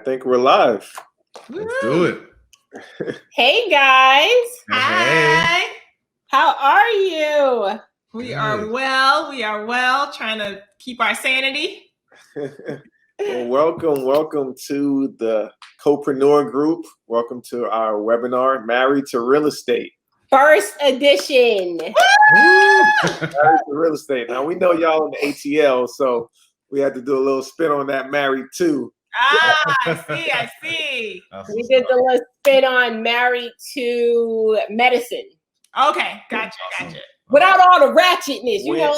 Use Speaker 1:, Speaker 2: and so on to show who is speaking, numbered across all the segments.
Speaker 1: think we're live.
Speaker 2: Let's do it.
Speaker 3: Hey guys.
Speaker 2: Hi.
Speaker 3: How are you?
Speaker 4: We are well. We are well, trying to keep our sanity.
Speaker 1: Well, welcome to the Copreneur group. Welcome to our webinar, Married to Real Estate.
Speaker 3: First edition.
Speaker 1: Married to Real Estate. Now, we know y'all in the ATL, so we had to do a little spin on that married to.
Speaker 4: I see.
Speaker 3: We did the little spin on married to medicine.
Speaker 4: Okay, gotcha.
Speaker 3: Without all the ratchetness, you know.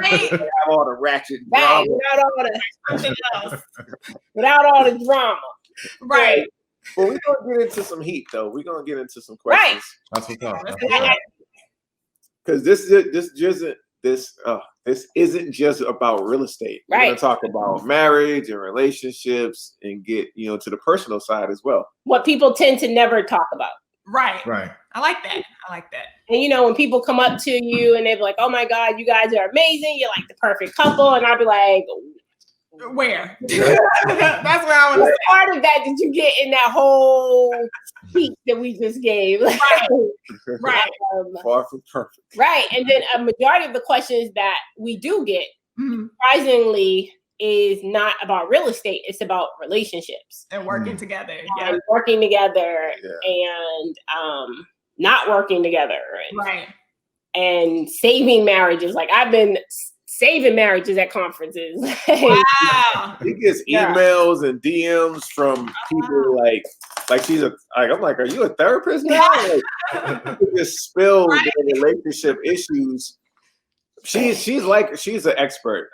Speaker 4: Right?
Speaker 1: Have all the ratchet
Speaker 3: Right,
Speaker 1: drama.
Speaker 3: without all the drama.
Speaker 4: Right.
Speaker 1: Well, we're going to get into some heat, though. We're going to get into some questions.
Speaker 2: That's what's up.
Speaker 1: Because this isn't just about real estate. We're going to talk about marriage and relationships and get, to the personal side as well.
Speaker 3: What people tend to never talk about.
Speaker 4: Right.
Speaker 3: I like that. And when people come up to you and they be like, "Oh my God, you guys are amazing. You're like the perfect couple," and I'll be like,
Speaker 4: "Where?" That's where I want to say.
Speaker 3: Part of that did you get in that whole speech that we just gave?
Speaker 4: Right.
Speaker 1: Far from perfect.
Speaker 3: Right. And then a majority of the questions that we do get, surprisingly, is not about real estate. It's about relationships
Speaker 4: and working together.
Speaker 3: And working together and not working together.
Speaker 4: Right.
Speaker 3: And saving marriages. Like I've been saving marriages at conferences.
Speaker 4: Wow.
Speaker 1: He gets emails and DMs from people like I'm like, are you a therapist now? Like, just spill their relationship issues. She's an expert,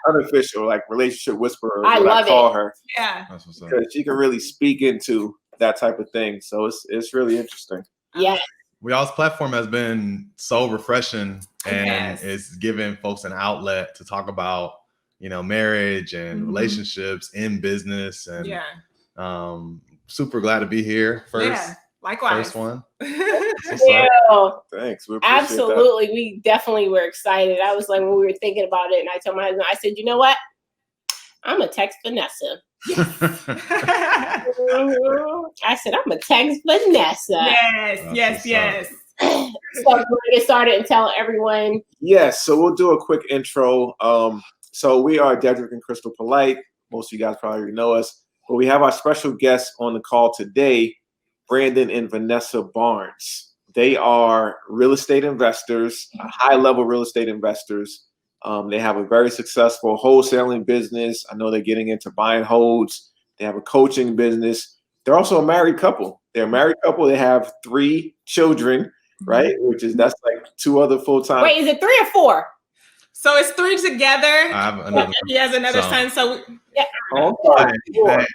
Speaker 1: unofficial, like relationship whisperer.
Speaker 3: I call
Speaker 1: her.
Speaker 4: Yeah.
Speaker 1: Because she can really speak into that type of thing. So it's really interesting.
Speaker 3: Yeah.
Speaker 2: Y'all's platform has been so refreshing and it's given folks an outlet to talk about, marriage and relationships in business. And super glad to be here.
Speaker 4: Likewise.
Speaker 2: First one.
Speaker 1: Thanks. We
Speaker 3: Absolutely. We definitely were excited. I was like, when we were thinking about it, and I told my husband, I said, you know what? I'm going to text Venessa. I said, I'm going to text Venessa.
Speaker 4: Yes.
Speaker 3: So we're going to get started and tell everyone.
Speaker 1: Yes. So we'll do a quick intro. So we are Dedric and Krystal Polite. Most of you guys probably already know us. But we have our special guests on the call today, Brandon and Venessa Barnes. They are real estate investors, high-level real estate investors. They have a very successful wholesaling business. I know they're getting into buy and holds. They have a coaching business. They're also a married couple. They're a married couple. They have 3 children, right? That's like 2 other full-time.
Speaker 3: Wait, is it 3 or 4?
Speaker 4: So it's 3 together.
Speaker 2: I have another.
Speaker 4: He has another son. So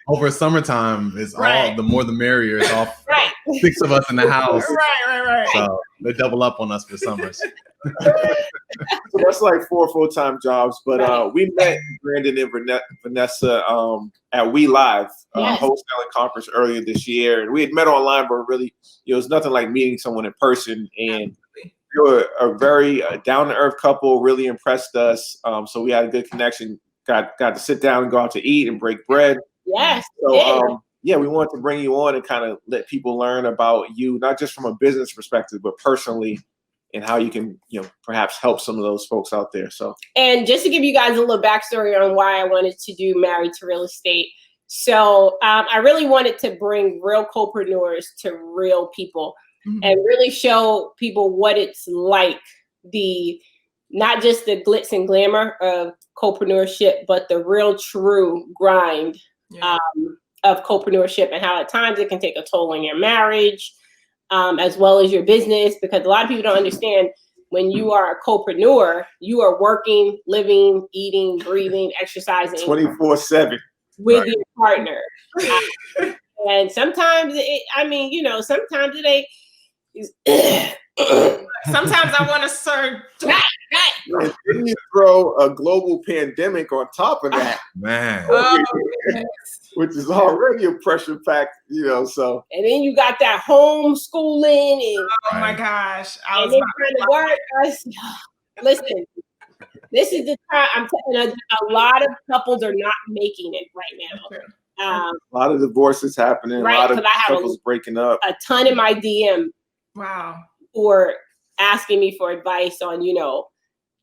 Speaker 2: over summertime, it's all the more the merrier. It's all 6 of us in the house.
Speaker 4: Right.
Speaker 2: So they double up on us for summers.
Speaker 1: So that's like 4 full-time jobs. But we met Brandon and Venessa at REI Live Wholesaling conference earlier this year. And we had met online, but really, it was nothing like meeting someone in person. And you were a very down-to-earth couple, really impressed us. So we had a good connection. Got to sit down and go out to eat and break bread.
Speaker 3: Yes.
Speaker 1: So we wanted to bring you on and kind of let people learn about you, not just from a business perspective, but personally, and how you can, perhaps help some of those folks out there. So,
Speaker 3: and just to give you guys a little backstory on why I wanted to do Married to Real Estate. So I really wanted to bring real copreneurs to real people and really show people what it's like, not just the glitz and glamour of copreneurship, but the real true grind of copreneurship, and how at times it can take a toll on your marriage, as well as your business, because a lot of people don't understand when you are a copreneur, you are working, living, eating, breathing, exercising
Speaker 1: 24/7
Speaker 3: with your partner. And sometimes sometimes it ain't.
Speaker 4: Sometimes I want to serve.
Speaker 1: And then you throw a global pandemic on top of that,
Speaker 2: man,
Speaker 1: which is already a pressure pack, so.
Speaker 3: And then you got that homeschooling and
Speaker 4: oh my gosh,
Speaker 3: I was trying to work. Listen, this is the time. I'm telling you, a lot of couples are not making it right now.
Speaker 1: A lot of divorces happening.
Speaker 3: Right,
Speaker 1: a lot of
Speaker 3: because I have
Speaker 1: couples breaking up.
Speaker 3: A ton in my DM.
Speaker 4: Wow.
Speaker 3: Or asking me for advice on, you know,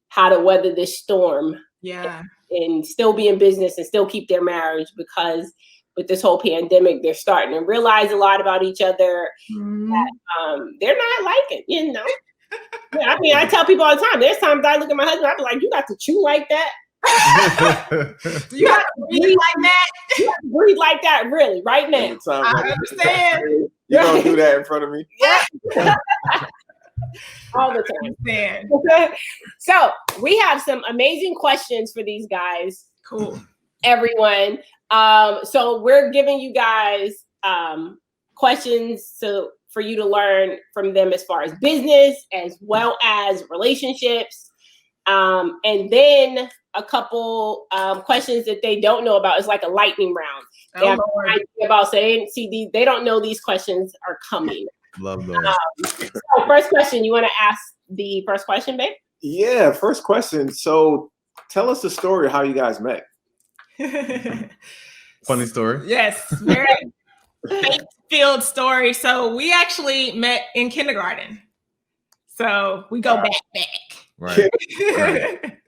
Speaker 3: how to weather this storm.
Speaker 4: Yeah.
Speaker 3: And still be in business and still keep their marriage, because with this whole pandemic, they're starting to realize a lot about each other that they're not liking, you know. Yeah, I mean, I tell people all the time, there's times I look at my husband, I be like, you got to chew like that.
Speaker 4: You have to breathe like that.
Speaker 3: You have to breathe like that, really, right now.
Speaker 4: I understand.
Speaker 1: You don't do that in front of me.
Speaker 3: Yeah. All the time. Okay. So we have some amazing questions for these guys.
Speaker 4: Cool.
Speaker 3: Everyone. So we're giving you guys questions for you to learn from them as far as business as well as relationships. And then a couple questions that they don't know about. Is like a lightning round. They have no idea about, they don't know these questions are coming.
Speaker 2: Love those.
Speaker 3: So first question, you want to ask the first question, babe?
Speaker 1: Yeah, first question. So tell us the story of how you guys met.
Speaker 2: Funny story.
Speaker 4: Yes, very faith-filled story. So we actually met in kindergarten. So we go back.
Speaker 2: Right. Right.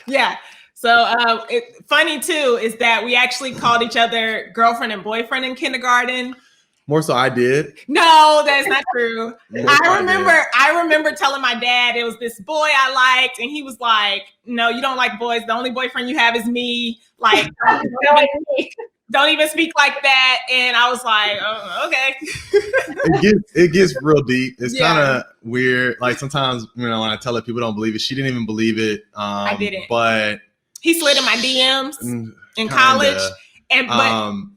Speaker 4: Yeah. So funny too is that we actually called each other girlfriend and boyfriend in kindergarten.
Speaker 2: More so I did.
Speaker 4: No, that's not true. I remember telling my dad it was this boy I liked, and he was like, "No, you don't like boys. The only boyfriend you have is me. Like, don't even speak like that." And I was like, "Oh, okay."
Speaker 2: It gets real deep. It's kind of weird. Like sometimes, you know, when I tell it, people don't believe it. She didn't even believe it.
Speaker 4: I didn't.
Speaker 2: But
Speaker 4: he slid in my DMs in college.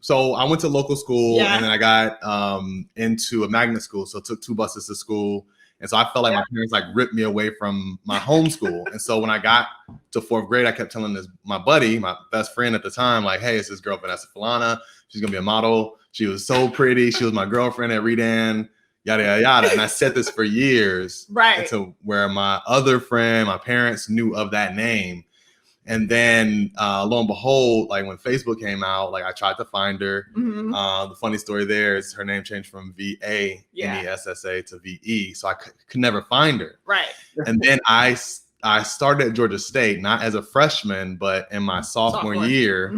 Speaker 2: So I went to local school and then I got into a magnet school. So I took 2 buses to school. And so I felt like my parents like ripped me away from my home school. And so when I got to 4th grade, I kept telling my buddy, my best friend at the time, like, hey, it's this girl, Venessa Falana. She's going to be a model. She was so pretty. She was my girlfriend at Redan, yada, yada, yada. And I said this for years.
Speaker 4: Right.
Speaker 2: To where my other friend, my parents knew of that name. And then lo and behold, like when Facebook came out, like I tried to find her. The funny story there is her name changed from VANESSA to VE. So I could never find her.
Speaker 4: Right.
Speaker 2: And then I started at Georgia State, not as a freshman, but in my sophomore year.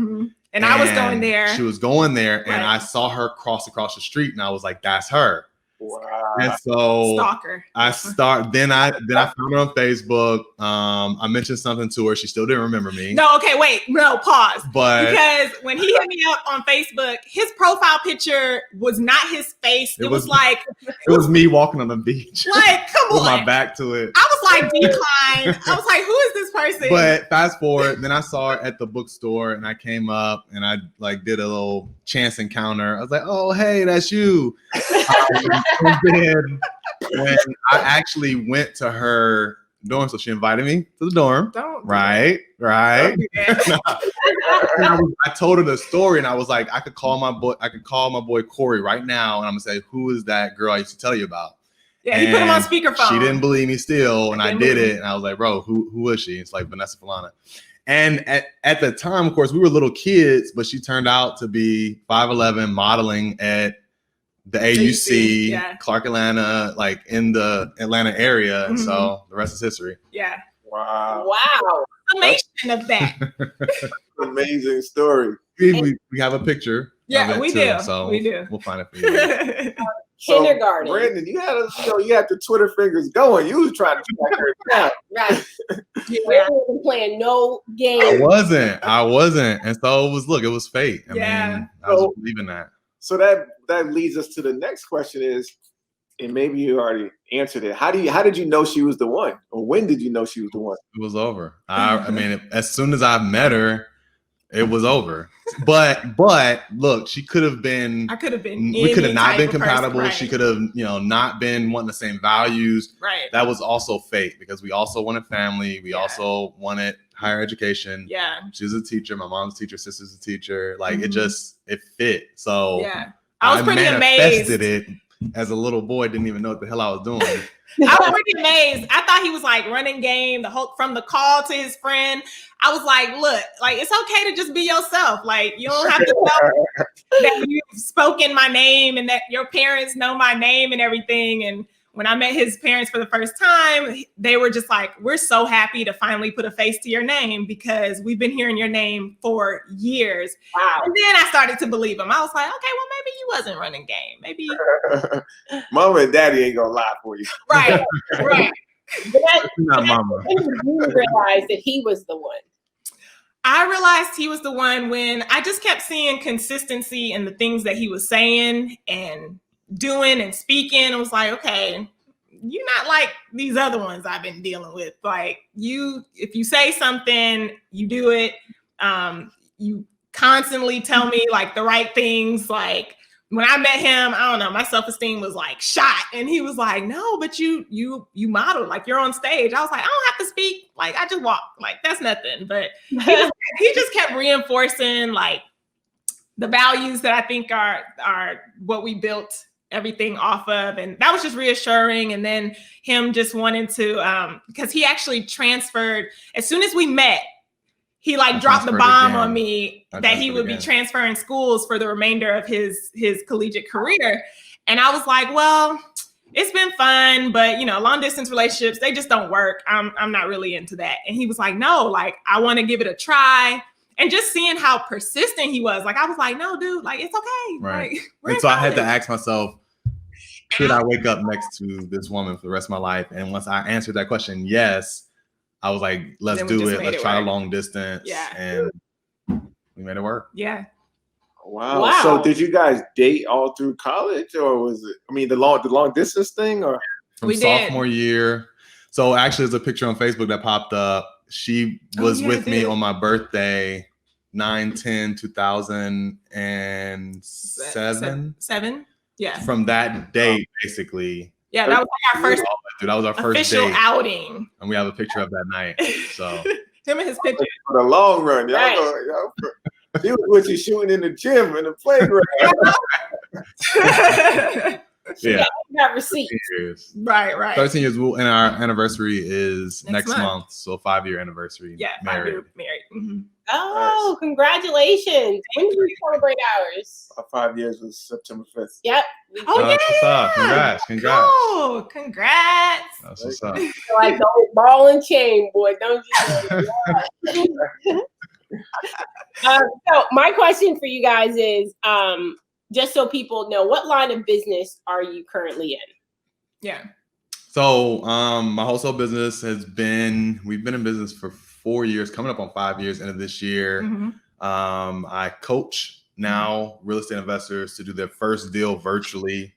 Speaker 4: And I was going there.
Speaker 2: She was going there and I saw her cross across the street and I was like, that's her.
Speaker 1: Wow.
Speaker 2: And so
Speaker 4: stalker.
Speaker 2: Then I found her on Facebook. I mentioned something to her. She still didn't remember me.
Speaker 4: No, okay, wait, no, pause.
Speaker 2: But
Speaker 4: because when he hit me up on Facebook, his profile picture was not his face. It was like
Speaker 2: it was me walking on the beach.
Speaker 4: Like, come
Speaker 2: with
Speaker 4: on.
Speaker 2: my back to it.
Speaker 4: I was like, decline. I was like, who is this person?
Speaker 2: But fast forward, then I saw her at the bookstore and I came up and I like did a little chance encounter. I was like, oh, hey, that's you. And then when I actually went to her dorm, so she invited me to the dorm. Right. I told her the story and I was like, I could call my boy Corey right now and I'm gonna say, who is that girl I used to tell you about?
Speaker 4: Yeah, he put him on speakerphone.
Speaker 2: She didn't believe me still, and I did it. And I was like, bro, who is she? It's like Venessa Falana. And at the time, of course, we were little kids, but she turned out to be 5'11", modeling at the AUC, Clark, Atlanta, like in the Atlanta area. And so the rest is history.
Speaker 4: Yeah.
Speaker 1: Wow.
Speaker 4: Summation of that.
Speaker 1: Amazing story.
Speaker 2: We have a picture.
Speaker 4: Yeah, we do.
Speaker 2: So
Speaker 4: we do.
Speaker 2: We'll find it for you.
Speaker 3: Kindergarten.
Speaker 1: So, Brandon, you had the Twitter fingers going. You was trying to track her down.
Speaker 3: Right. You weren't playing no game.
Speaker 2: I wasn't. And so it was fate. I mean, I was believing that.
Speaker 1: So that leads us to the next question is, and maybe you already answered it. How did you know she was the one? Or when did you know she was the one?
Speaker 2: It was over. I mean, as soon as I met her, it was over. But look, she could have been.
Speaker 4: I could have been.
Speaker 2: We could have not been compatible.
Speaker 4: Right.
Speaker 2: She could have, not been wanting the same values.
Speaker 4: Right.
Speaker 2: That was also fate because we also wanted family. We also wanted higher education.
Speaker 4: Yeah.
Speaker 2: She was a teacher. My mom's a teacher. Sister's a teacher. Like it fit. So
Speaker 4: I was pretty amazed.
Speaker 2: It as a little boy, didn't even know what the hell I was doing.
Speaker 4: I was pretty amazed. I thought he was like running game from the call to his friend. I was like, look, like, it's okay to just be yourself. Like, you don't have to know that you've spoken my name and that your parents know my name and everything. And when I met his parents for the first time, they were just like, we're so happy to finally put a face to your name because we've been hearing your name for years.
Speaker 3: Wow.
Speaker 4: And then I started to believe him. I was like, okay, well, maybe you wasn't running game. Maybe.
Speaker 1: Mama and daddy ain't gonna lie for you.
Speaker 4: Right, right.
Speaker 2: Not mama.
Speaker 3: When did you realize that he was the one?
Speaker 4: I realized he was the one when I just kept seeing consistency in the things that he was saying and doing and speaking. I was like, okay, you're not like these other ones I've been dealing with. Like if you say something, you do it. You constantly tell me like the right things. Like when I met him, I don't know, my self-esteem was like shot. And he was like, no, but you model, like you're on stage. I was like, I don't have to speak. Like I just walk, like that's nothing. But he just kept reinforcing like the values that I think are what we built everything off of. And that was just reassuring. And then him just wanting to, because he actually transferred, as soon as we met, he like dropped the bomb on me that he would be transferring schools for the remainder of his collegiate career. And I was like, well, it's been fun, but you know, long distance relationships, they just don't work. I'm not really into that. And he was like, no, like I want to give it a try. And just seeing how persistent he was, like I was like, no, dude, like it's okay.
Speaker 2: Right.
Speaker 4: Like,
Speaker 2: and so I had to ask myself, should I wake up next to this woman for the rest of my life? And once I answered that question, yes, I was like, let's do it. Let's try a long distance.
Speaker 4: Yeah.
Speaker 2: And we made it work.
Speaker 4: Yeah.
Speaker 1: Wow. So did you guys date all through college, or was it, I mean, the long distance thing, or
Speaker 2: from sophomore year? So actually there's a picture on Facebook that popped up. She was with me on my birthday, 9/10/2007.
Speaker 4: Seven? Yeah.
Speaker 2: From that date, basically.
Speaker 4: Yeah, that was like our first
Speaker 2: that was our first
Speaker 4: official
Speaker 2: date.
Speaker 4: outing.
Speaker 2: And we have a picture of that night. So
Speaker 4: him and his picture.
Speaker 1: For the long run, y'all.
Speaker 3: Right.
Speaker 1: He was with you shooting in the gym, in the playground.
Speaker 2: yeah.
Speaker 3: Got receipts.
Speaker 4: Right.
Speaker 2: 13 years. And our anniversary is next month. So 5-year anniversary.
Speaker 4: Yeah,
Speaker 2: married.
Speaker 4: 5-year married. Mm-hmm.
Speaker 3: Oh,
Speaker 1: Nice.
Speaker 3: Congratulations. When did we celebrate ours?
Speaker 1: Our 5 years was September 5th.
Speaker 3: Yep.
Speaker 4: Oh, yeah.
Speaker 2: That's what's up. Congrats.
Speaker 4: Oh, congrats.
Speaker 2: That's what's up.
Speaker 3: Like the old ball and chain, boy. Don't you? So my question for you guys is, just so people know, what line of business are you currently in?
Speaker 4: Yeah.
Speaker 2: So my wholesale business we've been in business for 4 years, coming up on 5 years into this year.
Speaker 4: Mm-hmm.
Speaker 2: I coach now real estate investors to do their first deal virtually.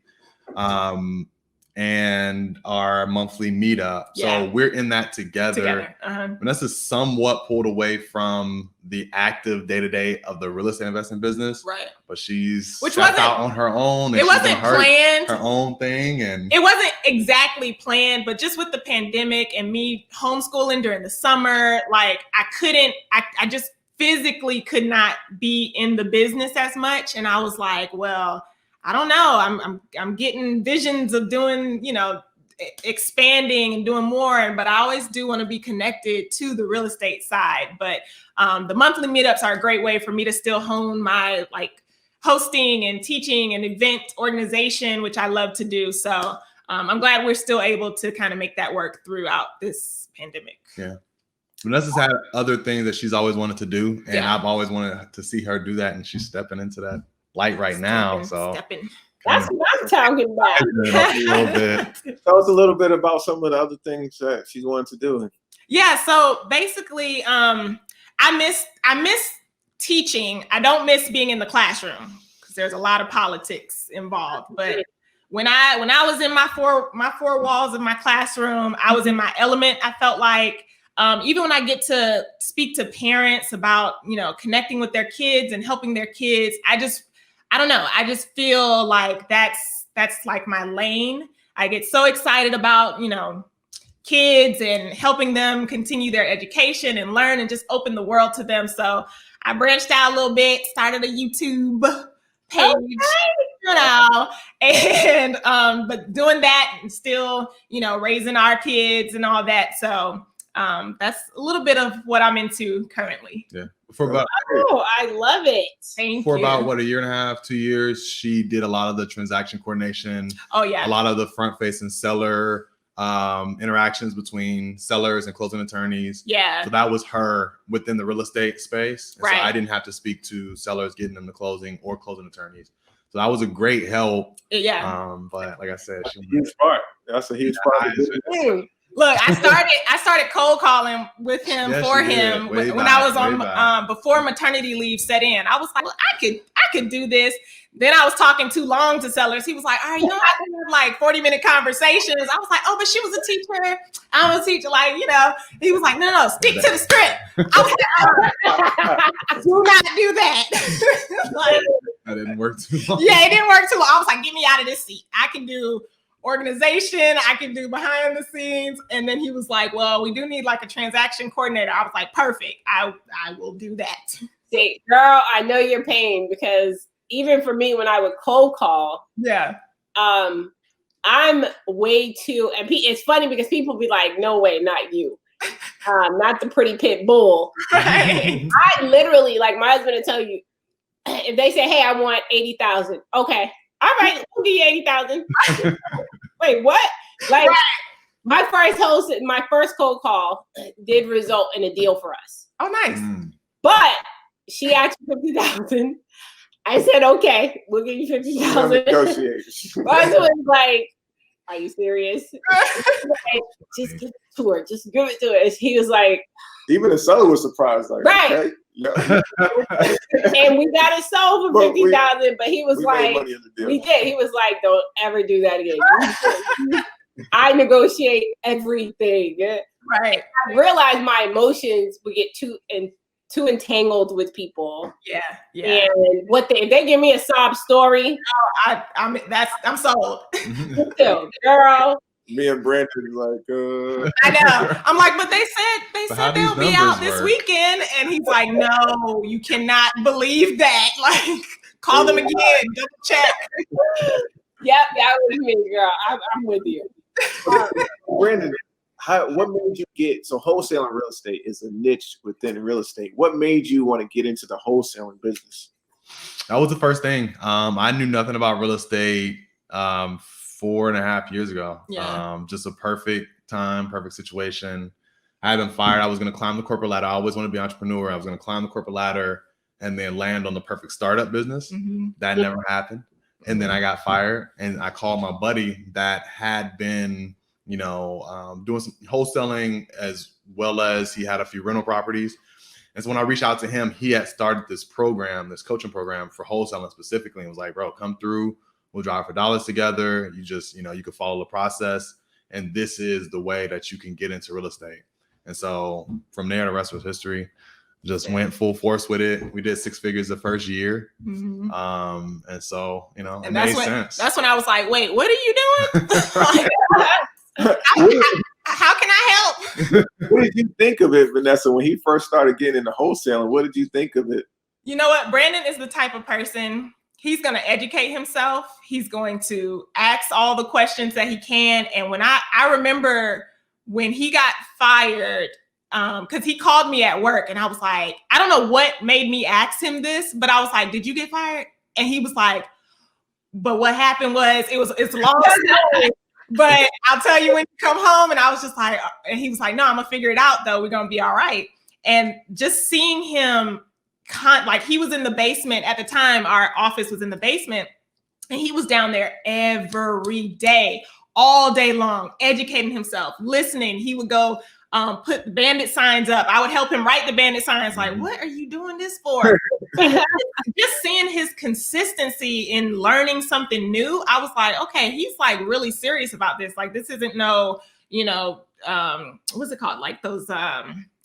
Speaker 2: And our monthly meetup. So we're in that together. Vanessa's somewhat pulled away from the active day-to-day of the real estate investing business.
Speaker 4: Right.
Speaker 2: But she's
Speaker 4: wasn't
Speaker 2: out on her own. And
Speaker 4: it wasn't planned.
Speaker 2: Her own thing. And
Speaker 4: it wasn't exactly planned, but just with the pandemic and me homeschooling during the summer, like I just physically could not be in the business as much. And I was like, well, I don't know. I'm getting visions of doing, expanding and doing more, but I always do want to be connected to the real estate side. But the monthly meetups are a great way for me to still hone my like hosting and teaching and event organization, which I love to do. So I'm glad we're still able to kind of make that work throughout this pandemic.
Speaker 2: Yeah. Vanessa's had other things that she's always wanted to do, and I've always wanted to see her do that, and she's stepping into that light right now. So
Speaker 3: that's what I'm talking about.
Speaker 1: A little bit. Tell us a little bit about some of the other things that she's wanting to do.
Speaker 4: Yeah. So basically, I miss teaching. I don't miss being in the classroom because there's a lot of politics involved. But when I was in my four walls of my classroom, I was in my element. I felt like even when I get to speak to parents about, connecting with their kids and helping their kids, I don't know. I just feel like that's like my lane. I get so excited about, kids and helping them continue their education and learn and just open the world to them. So I branched out a little bit, started a YouTube page. and but doing that and still, raising our kids and all that. So that's a little bit of what I'm into currently.
Speaker 2: Yeah.
Speaker 3: I love it.
Speaker 4: Thank you.
Speaker 2: About what, a year and a half, 2 years, she did a lot of the transaction coordination.
Speaker 4: Oh yeah.
Speaker 2: A lot of the front facing seller interactions between sellers and closing attorneys.
Speaker 4: Yeah.
Speaker 2: So that was her within the real estate space.
Speaker 4: Right.
Speaker 2: So I didn't have to speak to sellers getting them to closing or closing attorneys. So that was a great help.
Speaker 4: Yeah.
Speaker 2: But like I said,
Speaker 1: huge part. That's a huge part.
Speaker 4: Look, I started cold calling with him when I was on before maternity leave set in. I was like, well, I could do this. Then I was talking too long to sellers. He was like, all right, you know, I can have like 40-minute conversations. I was like, oh, but she was a teacher. I'm a teacher. Like, he was like, no, stick to the script. I was like, do not do that. Like,
Speaker 2: that didn't work too long.
Speaker 4: Yeah, it didn't work too long. I was like, get me out of this seat. I can do organization, I can do behind the scenes. And then he was like, well, we do need like a transaction coordinator. I was like, perfect. I will do that.
Speaker 3: See, girl, I know your pain, because even for me, when I would cold call, I'm way too, and it's funny because people be like, no way, not you. Not the pretty pit bull.
Speaker 4: Right.
Speaker 3: I literally, like, my husband will tell you, if they say, hey, I want 80,000. Okay. All right, we'll give you 80,000. Wait, what? Like, my first cold call did result in a deal for us.
Speaker 4: Oh, nice.
Speaker 3: But she asked for 50,000. I said, okay, we'll give you 50,000. My husband was like, are you serious? Like, just give it to her. Just give it to her. And he was like,
Speaker 1: even the seller was surprised. Like,
Speaker 3: right.
Speaker 1: Okay, yeah.
Speaker 3: And we got it sold for 50,000. But he was like, we did. He was like, don't ever do that again. I negotiate everything.
Speaker 4: Right.
Speaker 3: I realized my emotions would get too entangled with people.
Speaker 4: Yeah.
Speaker 3: And if they give me a sob story,
Speaker 4: I'm sold.
Speaker 3: Girl.
Speaker 1: Me and Brandon like,
Speaker 4: I know. I'm like, but they said they'll be out this weekend, and he's like, no, you cannot believe that. Like, call them again, double check.
Speaker 3: Yep, that was me, girl. I'm with you.
Speaker 1: Brandon, what made you so wholesaling real estate is a niche within real estate. What made you want to get into the wholesaling business?
Speaker 2: That was the first thing. I knew nothing about real estate 4.5 years ago.
Speaker 4: Yeah.
Speaker 2: Just a perfect time, perfect situation. I had been fired. I was going to climb the corporate ladder. I always want to be an entrepreneur. I was going to climb the corporate ladder and then land on the perfect startup business.
Speaker 4: Mm-hmm.
Speaker 2: That never happened. And then I got fired, and I called my buddy that had been, doing some wholesaling, as well as he had a few rental properties. And so when I reached out to him, he had started this coaching program for wholesaling specifically, and was like, bro, come through. We'll drive for dollars together. You just, you can follow the process. And this is the way that you can get into real estate. And so from there, the rest was history. Just went full force with it. We did 6 figures the first year.
Speaker 4: Mm-hmm.
Speaker 2: And so, it
Speaker 4: made
Speaker 2: sense.
Speaker 4: That's when I was like, wait, what are you doing? How can I help?
Speaker 1: What did you think of it, Venessa, when he first started getting into wholesaling? What did you think of it?
Speaker 4: You know what? Brandon is the type of person, he's going to educate himself. He's going to ask all the questions that he can. And when I remember when he got fired, because he called me at work, and I was like, I don't know what made me ask him this, but I was like, did you get fired? And he was like, but what happened was, it's a long story, but I'll tell you when you come home. And I was just like, and he was like, no, I'm gonna figure it out though. We're gonna be all right. And just seeing him, like, he was in the basement at the time. Our office was in the basement, and he was down there every day, all day long, educating himself, listening. He would go put the bandit signs up. I would help him write the bandit signs. Like, what are you doing this for? Just seeing his consistency in learning something new, I was like, okay, he's like really serious about this. Like, this isn't what's it called? Like those,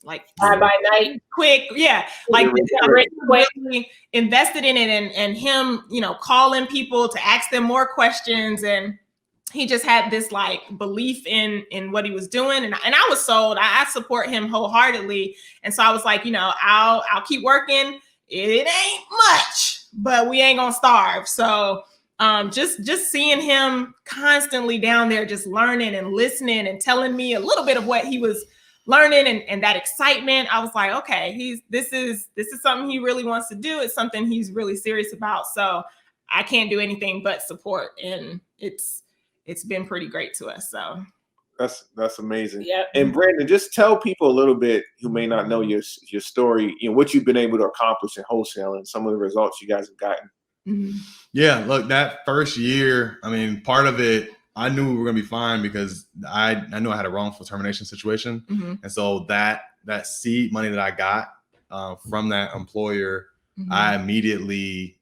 Speaker 4: like
Speaker 3: fly by night,
Speaker 4: quick, yeah. Like quickly invested in it, and him, calling people to ask them more questions, and he just had this like belief in what he was doing. And I was sold. I support him wholeheartedly. And so I was like, I'll keep working. It ain't much, but we ain't gonna starve. So just seeing him constantly down there, just learning and listening and telling me a little bit of what he was learning and that excitement, I was like, okay, this is something he really wants to do. It's something he's really serious about. So I can't do anything but support, and it's been pretty great to us. So
Speaker 1: that's amazing.
Speaker 3: Yeah.
Speaker 1: And Brandon, just tell people a little bit who may not know your story, what you've been able to accomplish in wholesaling, some of the results you guys have gotten.
Speaker 4: Mm-hmm.
Speaker 2: Yeah, look, that first year, I mean, part of it, I knew we were going to be fine because I knew I had a wrongful termination situation.
Speaker 4: Mm-hmm.
Speaker 2: And so that seed money that I got from that employer,
Speaker 4: Mm-hmm.
Speaker 2: I immediately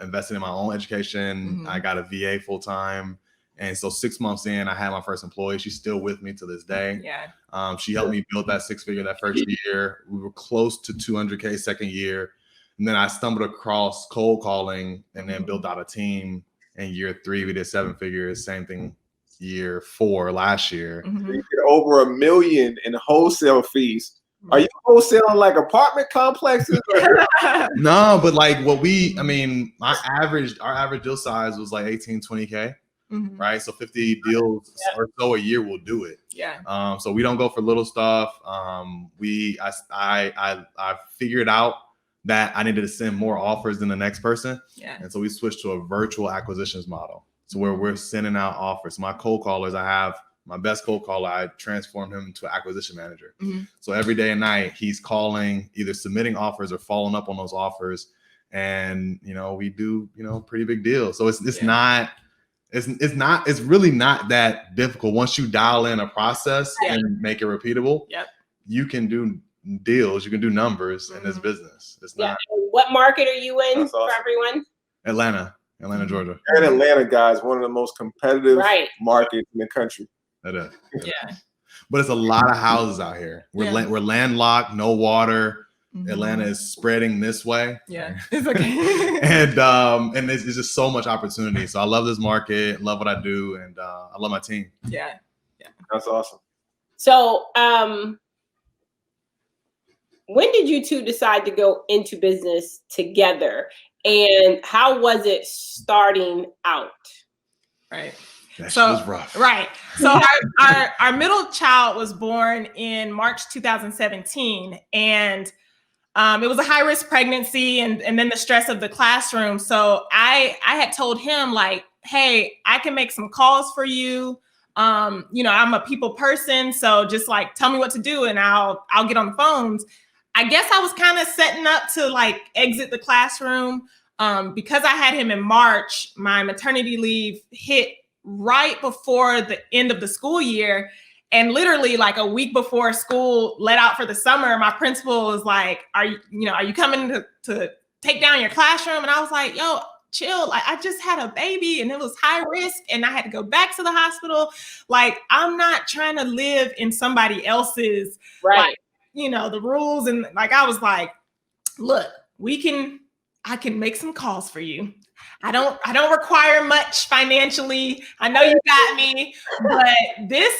Speaker 2: invested in my own education.
Speaker 4: Mm-hmm.
Speaker 2: I got a VA full time. And so 6 months in, I had my first employee. She's still with me to this day.
Speaker 4: Yeah.
Speaker 2: She helped me build that 6-figure that first year. We were close to 200K second year. And then I stumbled across cold calling and then built out a team. In year 3, we did 7 figures. Same thing year 4 last year.
Speaker 4: Mm-hmm.
Speaker 1: You did over $1 million in wholesale fees. Are you wholesaling like apartment complexes?
Speaker 2: No, but like our average deal size was like 18, 20K,
Speaker 4: Mm-hmm.
Speaker 2: right? So 50 deals or so a year will do it.
Speaker 4: Yeah.
Speaker 2: So we don't go for little stuff. I figured out that I needed to send more offers than the next person.
Speaker 4: Yeah.
Speaker 2: And so we switched to a virtual acquisitions model. So where we're sending out offers. My cold callers, I have my best cold caller, I transformed him to an acquisition manager.
Speaker 4: Mm-hmm.
Speaker 2: So every day and night, he's calling, either submitting offers or following up on those offers. And, we do, pretty big deals. So it's really not that difficult. Once you dial in a process and make it repeatable, you can do deals, you can do numbers in this business. It's not.
Speaker 3: What market are you in
Speaker 1: That's awesome.
Speaker 3: for everyone?
Speaker 2: Atlanta, Georgia.
Speaker 1: And Atlanta, guys, one of the most competitive markets in the country.
Speaker 2: That is.
Speaker 4: Yeah.
Speaker 2: But it's a lot of houses out here. We're landlocked, no water.
Speaker 4: Mm-hmm.
Speaker 2: Atlanta is spreading this way.
Speaker 4: Yeah, it's okay.
Speaker 2: and there's just so much opportunity. So I love this market, love what I do, and I love my team.
Speaker 4: Yeah.
Speaker 1: That's awesome.
Speaker 3: So when did you two decide to go into business together, and how was it starting out?
Speaker 2: That shit was rough.
Speaker 4: Right. So our middle child was born in March 2017, and it was a high-risk pregnancy and then the stress of the classroom. So I had told him, like, hey, I can make some calls for you. I'm a people person, so just like tell me what to do and I'll get on the phones. I guess I was kind of setting up to like exit the classroom because I had him in March. My maternity leave hit right before the end of the school year. And literally like a week before school let out for the summer, my principal was like, are you coming to take down your classroom? And I was like, yo, chill. Like, I just had a baby and it was high risk and I had to go back to the hospital. Like, I'm not trying to live in somebody else's, the rules. And like, I was like, look, I can make some calls for you. I don't require much financially. I know you got me, but this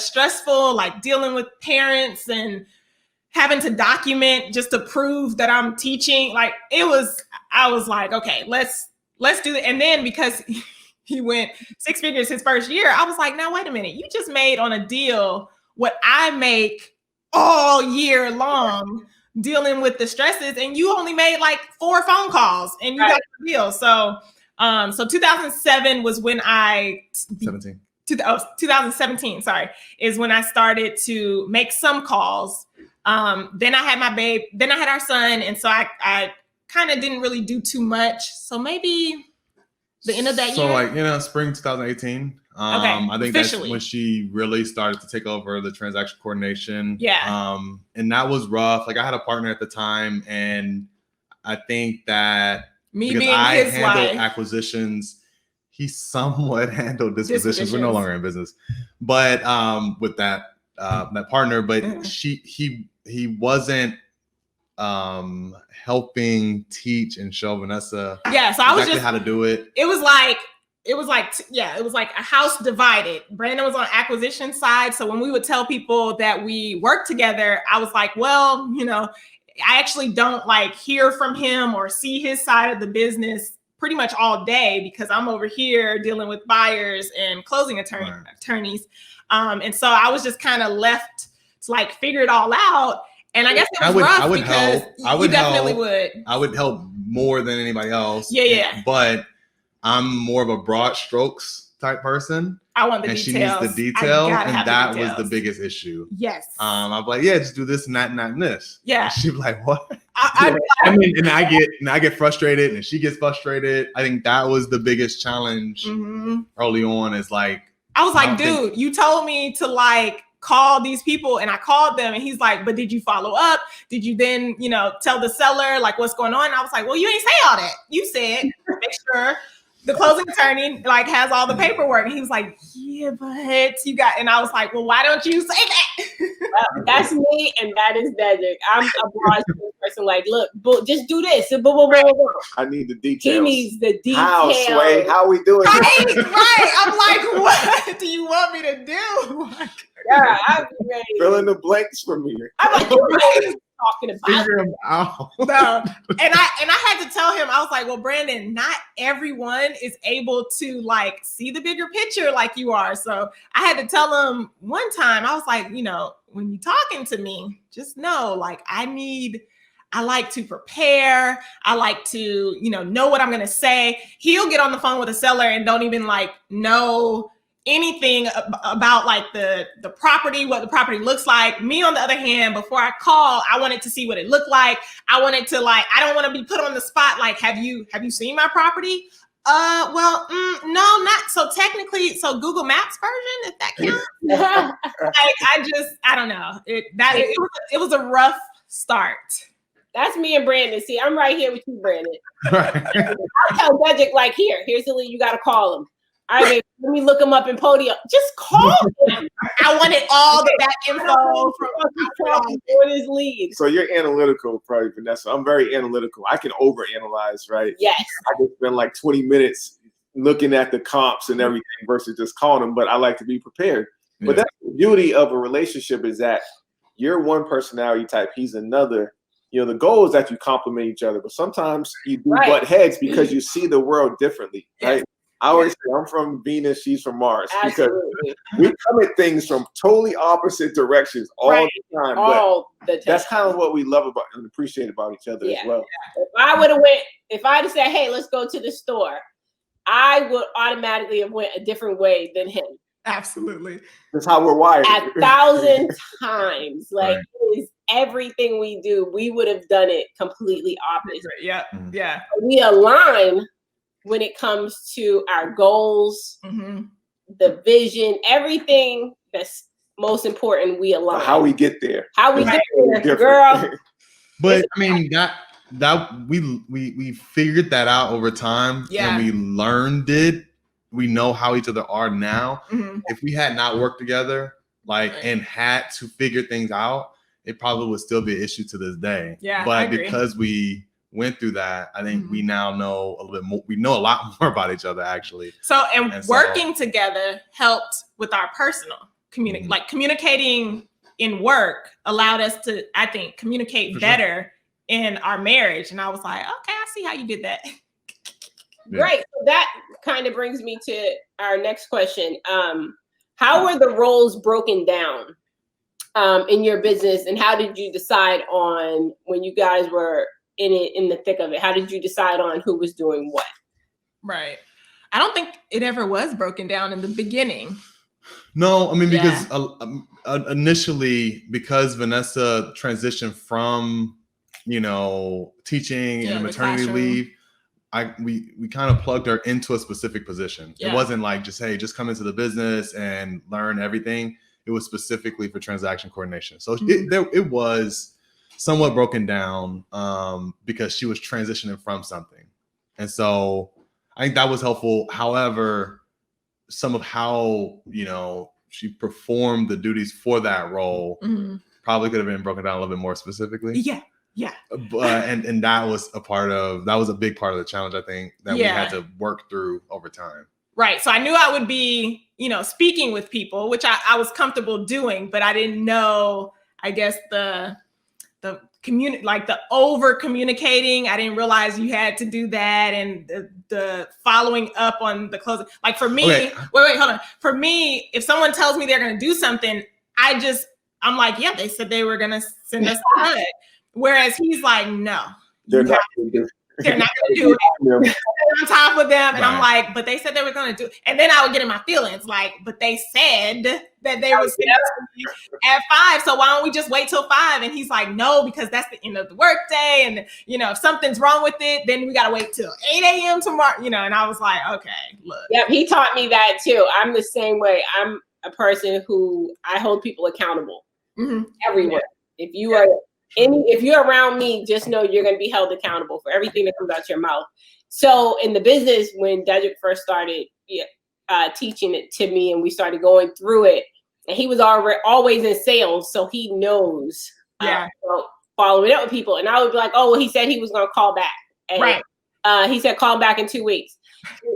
Speaker 4: stressful, like dealing with parents and having to document just to prove that I'm teaching, like I was like, okay, let's do it. And then because he went 6 figures his first year, I was like, now wait a minute, you just made on a deal what I make all year long, dealing with the stresses, and you only made like 4 phone calls and you got the deal. So 2007 was when 2017, is when I started to make some calls. Then I had my babe, then I had our son. And so I kind of didn't really do too much. So maybe the end of that year.
Speaker 2: So like, spring 2018. I think that's when she really started to take over the transaction coordination.
Speaker 4: Yeah.
Speaker 2: And that was rough. Like I had a partner at the time, and I think that because I handled acquisitions, he somewhat handled dispositions. We're no longer in business, but with that partner, but he wasn't helping teach and show Venessa.
Speaker 4: Yeah, so I was just
Speaker 2: how to do it.
Speaker 4: It was like a house divided. Brandon was on acquisition side. So when we would tell people that we work together, I was like, well, I actually don't like hear from him or see his side of the business pretty much all day because I'm over here dealing with buyers and closing attorneys. And so I was just kind of left to like figure it all out. And I guess it was rough because you definitely would.
Speaker 2: I would help more than anybody else.
Speaker 4: Yeah.
Speaker 2: But I'm more of a broad strokes type person.
Speaker 4: I want the
Speaker 2: details.
Speaker 4: And
Speaker 2: she needs the detail. And that
Speaker 4: was
Speaker 2: the biggest issue.
Speaker 4: Yes.
Speaker 2: I'm like, yeah, just do this and that and this.
Speaker 4: Yeah.
Speaker 2: And she'd be like, what? I get frustrated and she gets frustrated. I think that was the biggest challenge early on is like,
Speaker 4: I was like, dude, you told me to like call these people and I called them and he's like, but did you follow up? Did you then, tell the seller like what's going on? And I was like, well, you ain't say all that. You said, make sure the closing attorney like has all the paperwork. And he was like, yeah, but you got, and I was like, well, why don't you say that?
Speaker 3: Well, that's me. And that is Dedric. I'm a broad person. Like, look, just do this.
Speaker 1: I need the details.
Speaker 3: He needs the details.
Speaker 1: How, Sway? How are we doing?
Speaker 4: Right. I'm like, what do you want me to do?
Speaker 3: Yeah, I'll be ready.
Speaker 1: Fill in the blanks for me.
Speaker 3: I'm like, what are you talking about?
Speaker 2: Figure them out.
Speaker 4: No. And I had to tell him, I was like, well, Brandon, not everyone is able to like see the bigger picture like you are. So I had to tell him one time, I was like, when you're talking to me, just know, like, I like to prepare. I like to, know what I'm going to say. He'll get on the phone with a seller and don't even like know anything about like the property, what the property looks like. Me, on the other hand, before I call, I wanted to see what it looked like. I wanted to like, I don't want to be put on the spot. Like, have you seen my property? Well, no, not so technically. So Google Maps version, if that counts. I don't know. It was a rough start.
Speaker 3: That's me and Brandon. See, I'm right here with you, Brandon. I'll tell Dedric, like, here's the lead. You got to call him. All right, baby, let me look him up in Podium. Just call him.
Speaker 4: I wanted all the back info
Speaker 3: from his lead.
Speaker 1: So you're analytical, probably, Venessa. I'm very analytical. I can overanalyze, right?
Speaker 3: Yes.
Speaker 1: I can spend like 20 minutes looking at the comps and everything versus just calling them, but I like to be prepared. Yeah. But that's the beauty of a relationship is that you're one personality type, he's another. The goal is that you complement each other, but sometimes you do butt heads because you see the world differently, right? Yes. I always say I'm from Venus, she's from Mars.
Speaker 3: Absolutely.
Speaker 1: Because we come at things from totally opposite directions all the time. But that's kind of what we love about and appreciate about each other as well.
Speaker 3: If I'd have said, hey, let's go to the store, I would automatically have went a different way than him.
Speaker 4: Absolutely.
Speaker 1: That's how we're wired.
Speaker 3: 1,000 times. Like it is everything we do, we would have done it completely opposite.
Speaker 4: Yeah. Yeah.
Speaker 3: We align when it comes to our goals, the vision, everything that's most important, we align.
Speaker 1: How we get there.
Speaker 3: How we get there, girl.
Speaker 2: But I mean, that we figured that out over time and we learned it. We know how each other are now. If we had not worked together, and had to figure things out, it probably would still be an issue to this day.
Speaker 4: Yeah,
Speaker 2: but because we went through that, I think we now know a little bit more. We know a lot more about each other, actually.
Speaker 4: So, working together helped with our personal communicating in work allowed us to, I think, communicate better in our marriage. And I was like, okay, I see how you did that.
Speaker 3: Right. So that kind of brings me to our next question. How were the roles broken down in your business, and how did you decide on when you guys were in the thick of it? How did you decide on who was doing what?
Speaker 4: Right. I don't think it ever was broken down in the beginning.
Speaker 2: No, I mean, because initially, because Venessa transitioned from, teaching and maternity leave, we kind of plugged her into a specific position. Yeah. It wasn't like just come into the business and learn everything. It was specifically for transaction coordination. So it was somewhat broken down because she was transitioning from something. And so I think that was helpful. However, some of how, she performed the duties for that role probably could have been broken down a little bit more specifically.
Speaker 4: Yeah. Yeah.
Speaker 2: And that was a big part of the challenge, I think, that we had to work through over time.
Speaker 4: Right. So I knew I would be, speaking with people, which I was comfortable doing, but I didn't know, I guess, the like the over communicating. I didn't realize you had to do that, and the following up on the closing. Like for me, wait, hold on. For me, if someone tells me they're going to do something, I'm like, yeah, they said they were going to send us the HUD. Whereas he's like, no,
Speaker 1: they're not going to
Speaker 4: do it. On top of them, and I'm like, but they said they were going to do it. And then I would get in my feelings, like, but they said that they would send us at 5. So why don't we just wait till 5? And he's like, no, because that's the end of the workday, and if something's wrong with it, then we got to wait till 8 a.m. tomorrow. And I was like, okay, look.
Speaker 3: Yeah, he taught me that too. I'm the same way. I'm a person who I hold people accountable everywhere. If you're around me, just know you're going to be held accountable for everything that comes out your mouth. So in the business, when Dedric first started teaching it to me and we started going through it, and he was always in sales, so he knows following up with people. And I would be like, oh, well, he said he was going to call back. And, he said, call him back in 2 weeks.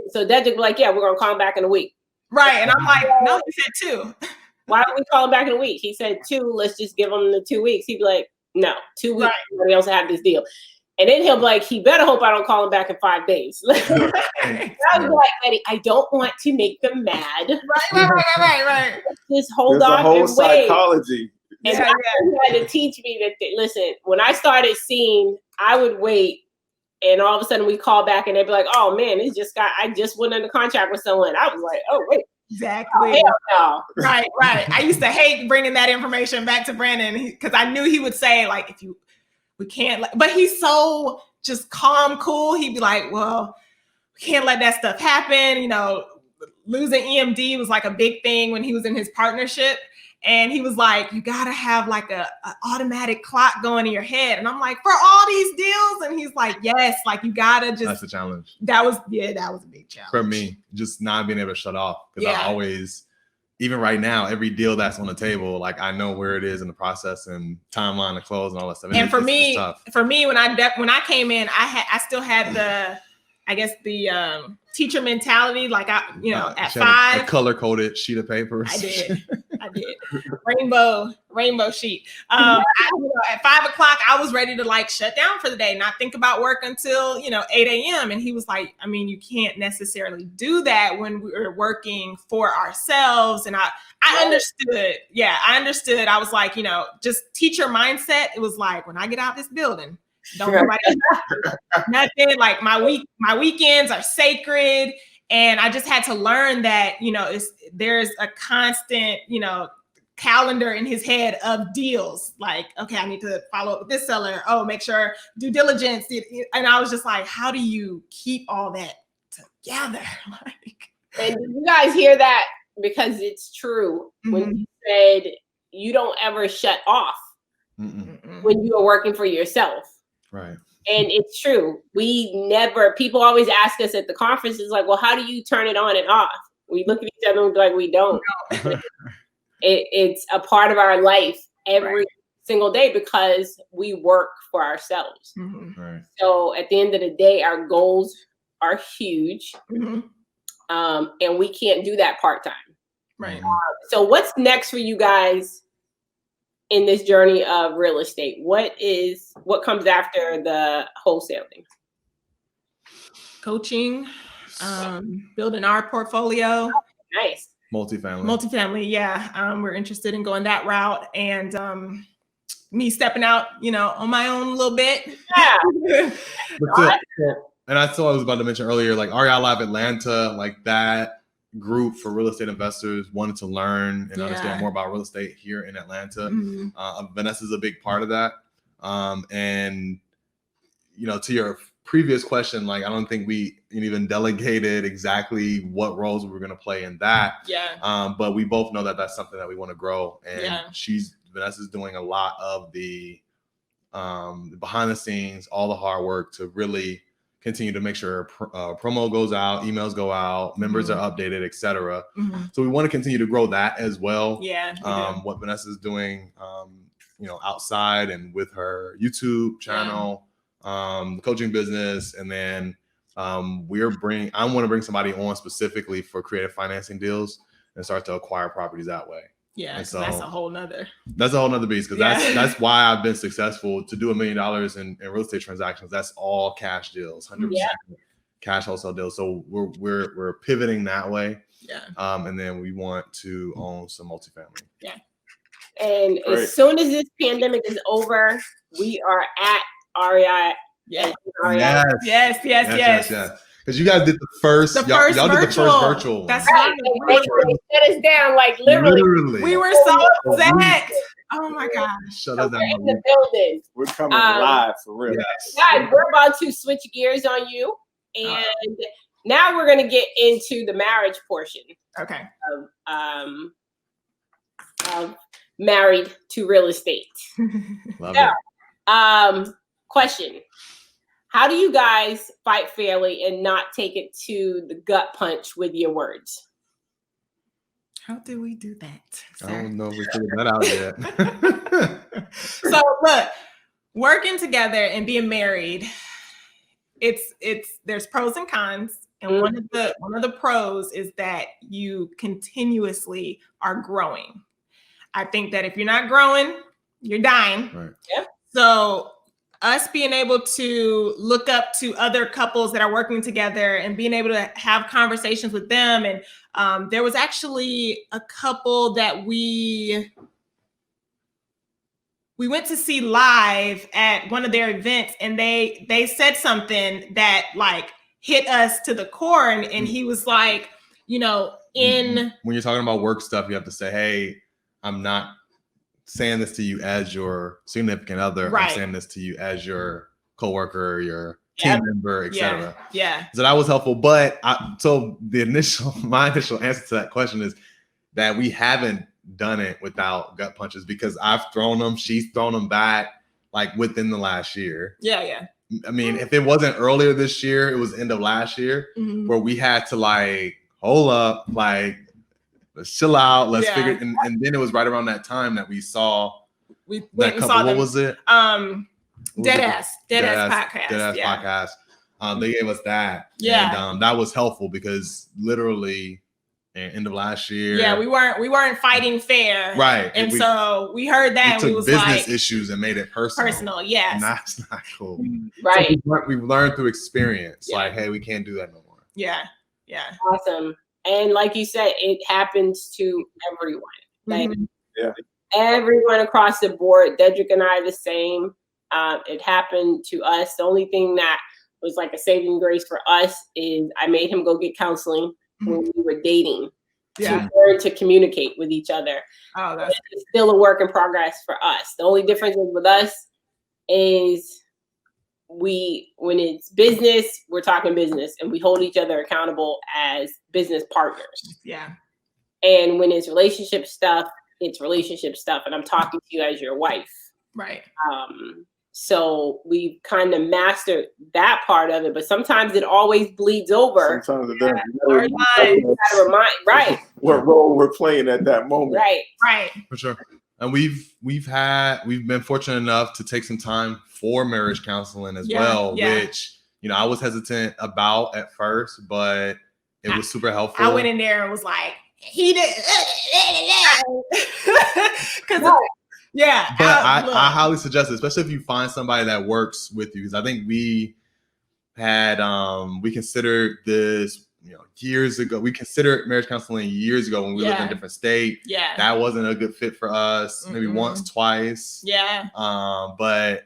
Speaker 3: So Dedric would be like, yeah, we're going to call him back in a week.
Speaker 4: Right. And I'm like, no, he said 2.
Speaker 3: Why don't we call him back in a week? He said 2. Let's just give him the 2 weeks. He'd be like, no, 2 weeks. We also have this deal. And then he'll be like, he better hope I don't call him back in 5 days. I was like, Betty, I don't want to make them mad.
Speaker 4: Right.
Speaker 3: Just hold
Speaker 1: on.
Speaker 3: There's a
Speaker 1: whole
Speaker 3: and
Speaker 1: psychology.
Speaker 3: Wait. And he had to teach me that, listen, when I started seeing, I would wait, and all of a sudden we call back and they'd be like, oh man, I just went under contract with someone. I was like, oh wait.
Speaker 4: Exactly.
Speaker 3: Oh, no.
Speaker 4: Right. I used to hate bringing that information back to Brandon because I knew he would say, like, we can't, but he's so just calm, cool. He'd be like, well, we can't let that stuff happen. Losing EMD was like a big thing when he was in his partnership. And he was like, you got to have like a automatic clock going in your head. And I'm like, for all these deals? And he's like, yes, like you got to just.
Speaker 2: That's a challenge.
Speaker 4: That was a big challenge.
Speaker 2: For me, just not being able to shut off. Because I always, even right now, every deal that's on the table, like I know where it is in the process and timeline to close and all that stuff.
Speaker 4: And for me, when I came in, I still had the teacher mentality, like at 5,
Speaker 2: a color-coded sheet of paper.
Speaker 4: I did. Rainbow sheet. At 5 o'clock, I was ready to like shut down for the day, not think about work until 8 a.m. And he was like, I mean, you can't necessarily do that when we're working for ourselves. And I understood. Yeah, I understood. I was like, just teacher mindset. It was like, when I get out this building, don't nobody nothing. Like my weekends are sacred, and I just had to learn that there's a constant calendar in his head of deals. Like, okay, I need to follow up with this seller. Oh, make sure due diligence. And I was just like, how do you keep all that together?
Speaker 3: And did you guys hear that? Because it's true. When you said you don't ever shut off when you are working for yourself.
Speaker 2: Right.
Speaker 3: And it's true. People always ask us at the conferences, like, well, how do you turn it on and off? We look at each other and be like, we don't. It's a part of our life every single day because we work for ourselves.
Speaker 2: Right.
Speaker 3: So at the end of the day, our goals are huge. And we can't do that part-time.
Speaker 4: Right.
Speaker 3: So what's next for you guys in this journey of real estate? What comes after the wholesaling?
Speaker 4: Coaching, building our portfolio.
Speaker 3: Nice.
Speaker 2: Multifamily.
Speaker 4: Yeah. We're interested in going that route, and me stepping out, on my own a little bit.
Speaker 3: Yeah.
Speaker 2: And I still was about to mention earlier, like REI Live Atlanta, like that group for real estate investors wanted to learn and understand more about real estate here in Atlanta. Venessa is a big part of that. And to your previous question, like I don't think we even delegated exactly what roles we were going to play in that.
Speaker 4: Yeah.
Speaker 2: But we both know that that's something that we want to grow. And Vanessa's doing a lot of the behind the scenes, all the hard work to really continue to make sure promo goes out, emails go out, members are updated, etc. So we want to continue to grow that as well.
Speaker 4: Yeah.
Speaker 2: What Vanessa's doing, outside and with her YouTube channel, the coaching business, and then I want to bring somebody on specifically for creative financing deals and start to acquire properties that way.
Speaker 4: Yeah,
Speaker 2: and so
Speaker 4: that's a whole nother
Speaker 2: beast, because that's why I've been successful to do $1 million in real estate transactions. That's all cash deals, 100% cash wholesale deals. So we're pivoting that way.
Speaker 4: Yeah.
Speaker 2: And then we want to own some multifamily.
Speaker 4: Yeah.
Speaker 3: And as soon as this pandemic is over, we are at REI.
Speaker 4: Yeah.
Speaker 2: Yes. Because you guys did the first virtual.
Speaker 4: That's right.
Speaker 3: They shut us down, like literally.
Speaker 4: We were so upset. Oh my gosh.
Speaker 2: Shut us down.
Speaker 3: We're in the building.
Speaker 1: We're coming live for real.
Speaker 3: Yes. Guys, we're about to switch gears on you. And now we're going to get into the marriage portion.
Speaker 4: Okay.
Speaker 3: Of married to real estate.
Speaker 2: Love it.
Speaker 3: Question. How do you guys fight fairly and not take it to the gut punch with your words?
Speaker 4: How do we do that, sir?
Speaker 2: I don't know if we figured that out yet.
Speaker 4: So look, working together and being married, there's pros and cons. And one of the pros is that you continuously are growing. I think that if you're not growing, you're dying.
Speaker 2: Right.
Speaker 3: Yep.
Speaker 4: So us being able to look up to other couples that are working together and being able to have conversations with them. And there was actually a couple that we went to see live at one of their events, and they said something that like hit us to the core. And he was like, when
Speaker 2: you're talking about work stuff, you have to say, hey, I'm not saying this to you as your significant other.
Speaker 4: Right.
Speaker 2: I'm saying this to you as your coworker, your team member, etc.
Speaker 4: Yeah.
Speaker 2: So that was helpful. But my initial answer to that question is that we haven't done it without gut punches, because I've thrown them, she's thrown them back, like within the last year.
Speaker 4: Yeah.
Speaker 2: I mean, if it wasn't earlier this year, it was end of last year, where we had to like hold up, like, let's chill out, let's figure it. And then it was right around that time that we saw that couple. What was it?
Speaker 4: Dead Ass Podcast.
Speaker 2: Podcast. They gave us that.
Speaker 4: Yeah.
Speaker 2: And that was helpful, because literally end of last year.
Speaker 4: Yeah, we weren't fighting fair.
Speaker 2: Right.
Speaker 4: And so we heard that, and we was
Speaker 2: business
Speaker 4: like
Speaker 2: issues and made it personal.
Speaker 4: Yes.
Speaker 2: And that's not cool.
Speaker 3: Right.
Speaker 2: So we've learned through experience, like, hey, we can't do that no more.
Speaker 4: Yeah.
Speaker 3: Awesome. And like you said, it happens to everyone. Like everyone across the board. Dedric and I are the same. It happened to us. The only thing that was like a saving grace for us is I made him go get counseling when we were dating to learn to communicate with each other.
Speaker 4: Oh, that's
Speaker 3: it's still a work in progress for us. The only difference with us is when it's business, we're talking business, and we hold each other accountable as business partners.
Speaker 4: Yeah.
Speaker 3: And when it's relationship stuff, it's relationship stuff, and I'm talking to you as your wife.
Speaker 4: Right.
Speaker 3: So we kind of mastered that part of it, but sometimes it always bleeds over.
Speaker 1: Sometimes it does.
Speaker 3: Right.
Speaker 1: What role we're playing at that moment.
Speaker 4: Right.
Speaker 2: For sure. And we've been fortunate enough to take some time for marriage counseling as well, which, I was hesitant about at first, but it was super helpful.
Speaker 4: I went in there and was like, he did. Because
Speaker 2: but I highly suggest it, especially if you find somebody that works with you, because I think we considered this years ago. We considered marriage counseling years ago when we lived in a different state.
Speaker 4: Yeah,
Speaker 2: that wasn't a good fit for us. Maybe once, twice.
Speaker 4: Yeah.
Speaker 2: But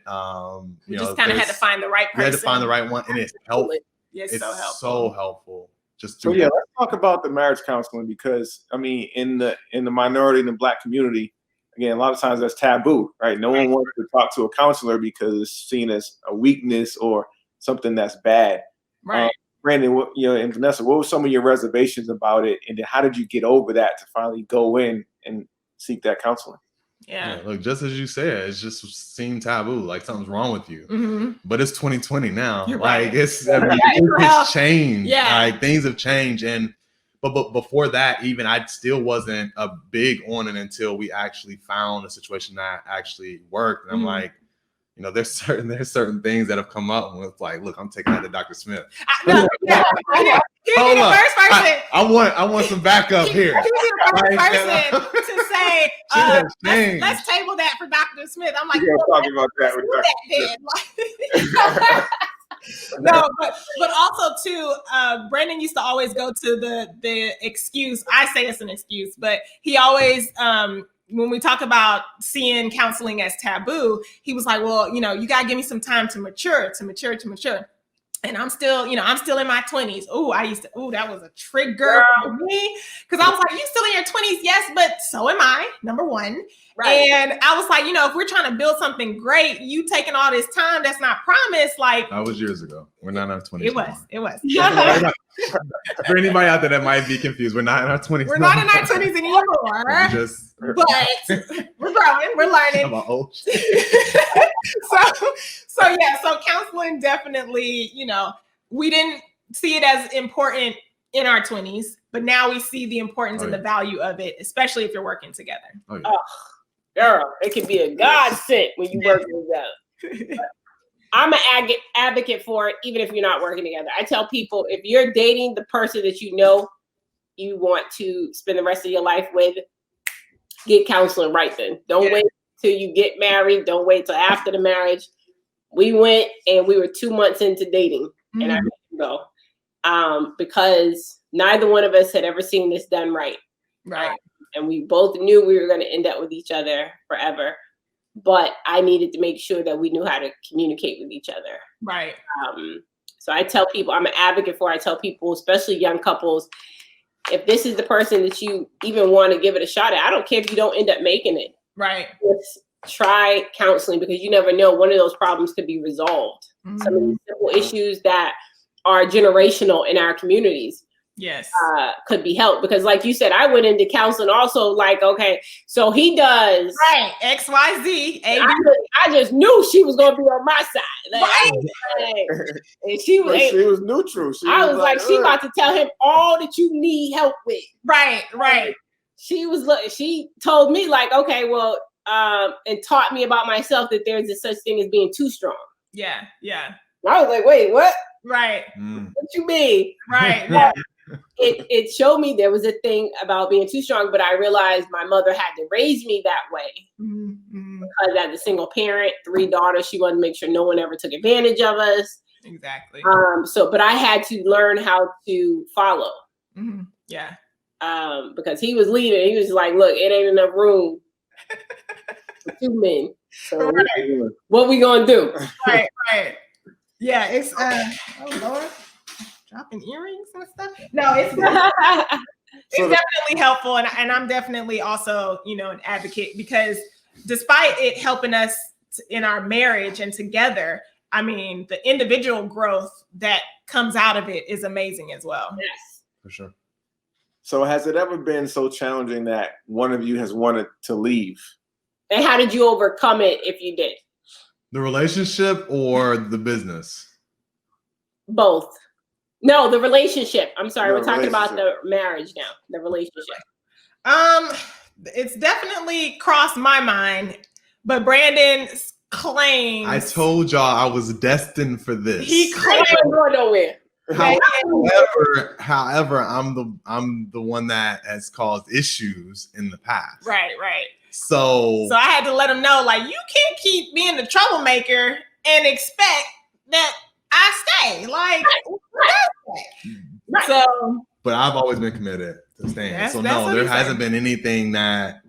Speaker 4: we just kind of had to find the right person.
Speaker 2: We had to find the right one, and it's helpful.
Speaker 4: It's
Speaker 2: so helpful.
Speaker 1: So let's talk about the marriage counseling, because I mean, in the minority and the Black community, again, a lot of times that's taboo, right? No one wants to talk to a counselor because it's seen as a weakness or something that's bad.
Speaker 4: Right.
Speaker 1: Brandon, and Vanessa, what were some of your reservations about it? And then how did you get over that to finally go in and seek that counseling?
Speaker 4: Yeah.
Speaker 2: Look, just as you said, it's just seemed taboo, like something's wrong with you. But it's 2020 now.
Speaker 4: You're
Speaker 2: like
Speaker 4: right.
Speaker 2: it's changed.
Speaker 4: Yeah.
Speaker 2: Like things have changed. But before that, even I still wasn't a big on it until we actually found a situation that actually worked. And I'm like, you know, there's certain things that have come up and it's like, look, I'm taking that to Dr. Smith.
Speaker 4: Hold on. First person.
Speaker 2: I want some backup here.
Speaker 4: He'd be the first person to say, let's table that for Dr. Smith. I'm like,
Speaker 1: talking about that with Dr. Smith.
Speaker 4: No, but also too, Brandon used to always go to the excuse. I say it's an excuse, but he always, when we talk about seeing counseling as taboo, he was like, well, you know, you gotta give me some time to mature. And I'm still in my 20s. That was a trigger for me. Cause I was like, you still in your 20s? Yes, but so am I, number one. Right. And I was like, you know, if we're trying to build something great, you taking all this time that's not promised, like.
Speaker 2: That was years ago. We're not in our 20s.
Speaker 4: It was.
Speaker 2: For anybody out there that might be confused, we're not in our 20s.
Speaker 4: We're not in our 20s anymore. But we're growing, we're learning.
Speaker 2: I'm old.
Speaker 4: So counseling definitely, you know, we didn't see it as important in our 20s, but now we see the importance and the value of it, especially if you're working together.
Speaker 3: Girl, it can be a godsend when you work together. I'm an advocate for it, even if you're not working together. I tell people, if you're dating the person that you know you want to spend the rest of your life with, get counseling right then. Don't wait till you get married. Don't wait till after the marriage. We went and we were 2 months into dating, and I let him go because neither one of us had ever seen this done right.
Speaker 4: Right.
Speaker 3: And we both knew we were going to end up with each other forever. But I needed to make sure that we knew how to communicate with each other.
Speaker 4: Right.
Speaker 3: So I tell people, I'm an advocate for it. I tell people, especially young couples, if this is the person that you even want to give it a shot at, I don't care if you don't end up making it.
Speaker 4: Right.
Speaker 3: Just try counseling, because you never know, one of those problems could be resolved. Some of these simple issues that are generational in our communities.
Speaker 4: Yes.
Speaker 3: Could be helped, because like you said, I went into counseling also like, okay, so he does
Speaker 4: XYZ.
Speaker 3: I just knew she was gonna be on my side. And she was
Speaker 1: neutral.
Speaker 3: I was like, she about to tell him all that you need help with.
Speaker 4: Right.
Speaker 3: She told me like, okay, well, and taught me about myself that there's a such thing as being too strong.
Speaker 4: Yeah.
Speaker 3: I was like, wait, what?
Speaker 4: Right.
Speaker 3: What you mean?
Speaker 4: Right.
Speaker 3: It showed me there was a thing about being too strong, but I realized my mother had to raise me that way because as a single parent, 3 daughters, she wanted to make sure no one ever took advantage of us.
Speaker 4: Exactly.
Speaker 3: But I had to learn how to follow.
Speaker 4: Yeah.
Speaker 3: Because he was leaving. He was like, look, it ain't enough room for 2 men. So what we gonna do?
Speaker 4: Right. Yeah, it's oh Lord, dropping earrings and stuff. No, it's definitely helpful, and I'm definitely also, you know, an advocate, because despite it helping us in our marriage and together, I mean, the individual growth that comes out of it is amazing as well.
Speaker 3: Yes,
Speaker 2: for sure.
Speaker 1: So has it ever been so challenging that one of you has wanted to leave?
Speaker 3: And how did you overcome it if you did?
Speaker 2: The relationship or the business?
Speaker 3: Both. No, the relationship. I'm sorry, we're talking about the marriage now. The relationship.
Speaker 4: It's definitely crossed my mind, but Brandon claims.
Speaker 2: I told y'all I was destined for this.
Speaker 4: He claims
Speaker 3: going nowhere.
Speaker 2: However, I'm the one that has caused issues in the past.
Speaker 4: Right.
Speaker 2: So
Speaker 4: I had to let him know, like, you can't keep being the troublemaker and expect that I stay. Like,
Speaker 3: right.
Speaker 4: So.
Speaker 2: But I've always been committed to staying. So no, there hasn't been anything that,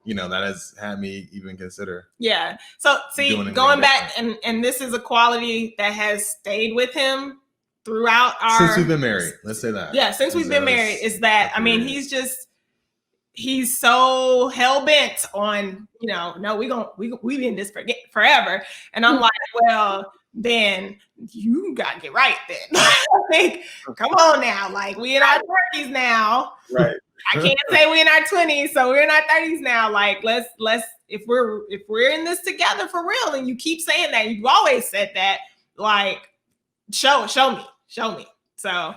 Speaker 2: you know, that has had me even consider.
Speaker 4: Yeah. So see, going back, and this is a quality that has stayed with him throughout
Speaker 2: since we've been married. Let's say that.
Speaker 4: Yeah, since we've been married, is that, I mean, he's so hell bent on, you know, no, we in this forever. And I'm like, well, then you gotta get right then. Like, come on now. Like, we in our 30s now.
Speaker 1: Right.
Speaker 4: I can't say we in our 20s, so we're in our 30s now. Like, let's if we're in this together for real, and you keep saying that, you've always said that, like, show me. So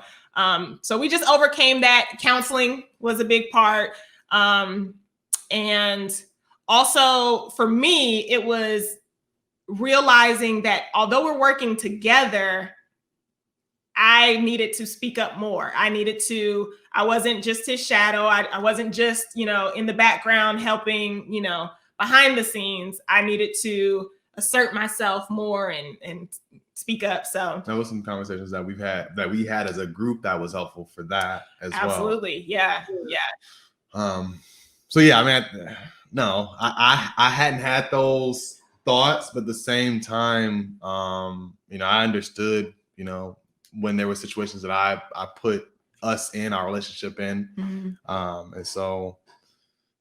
Speaker 4: we just overcame that. Counseling was a big part. And also for me, it was realizing that although we're working together, I needed to speak up more. I wasn't just his shadow. I wasn't just, in the background helping, behind the scenes. I needed to assert myself more and speak up. So
Speaker 2: that was some conversations that we had as a group that was helpful for that as well.
Speaker 4: Absolutely. Yeah.
Speaker 2: So yeah, I mean, I hadn't had those thoughts, but at the same time, I understood, when there were situations that I put us in our relationship in.
Speaker 4: Mm-hmm.
Speaker 2: And so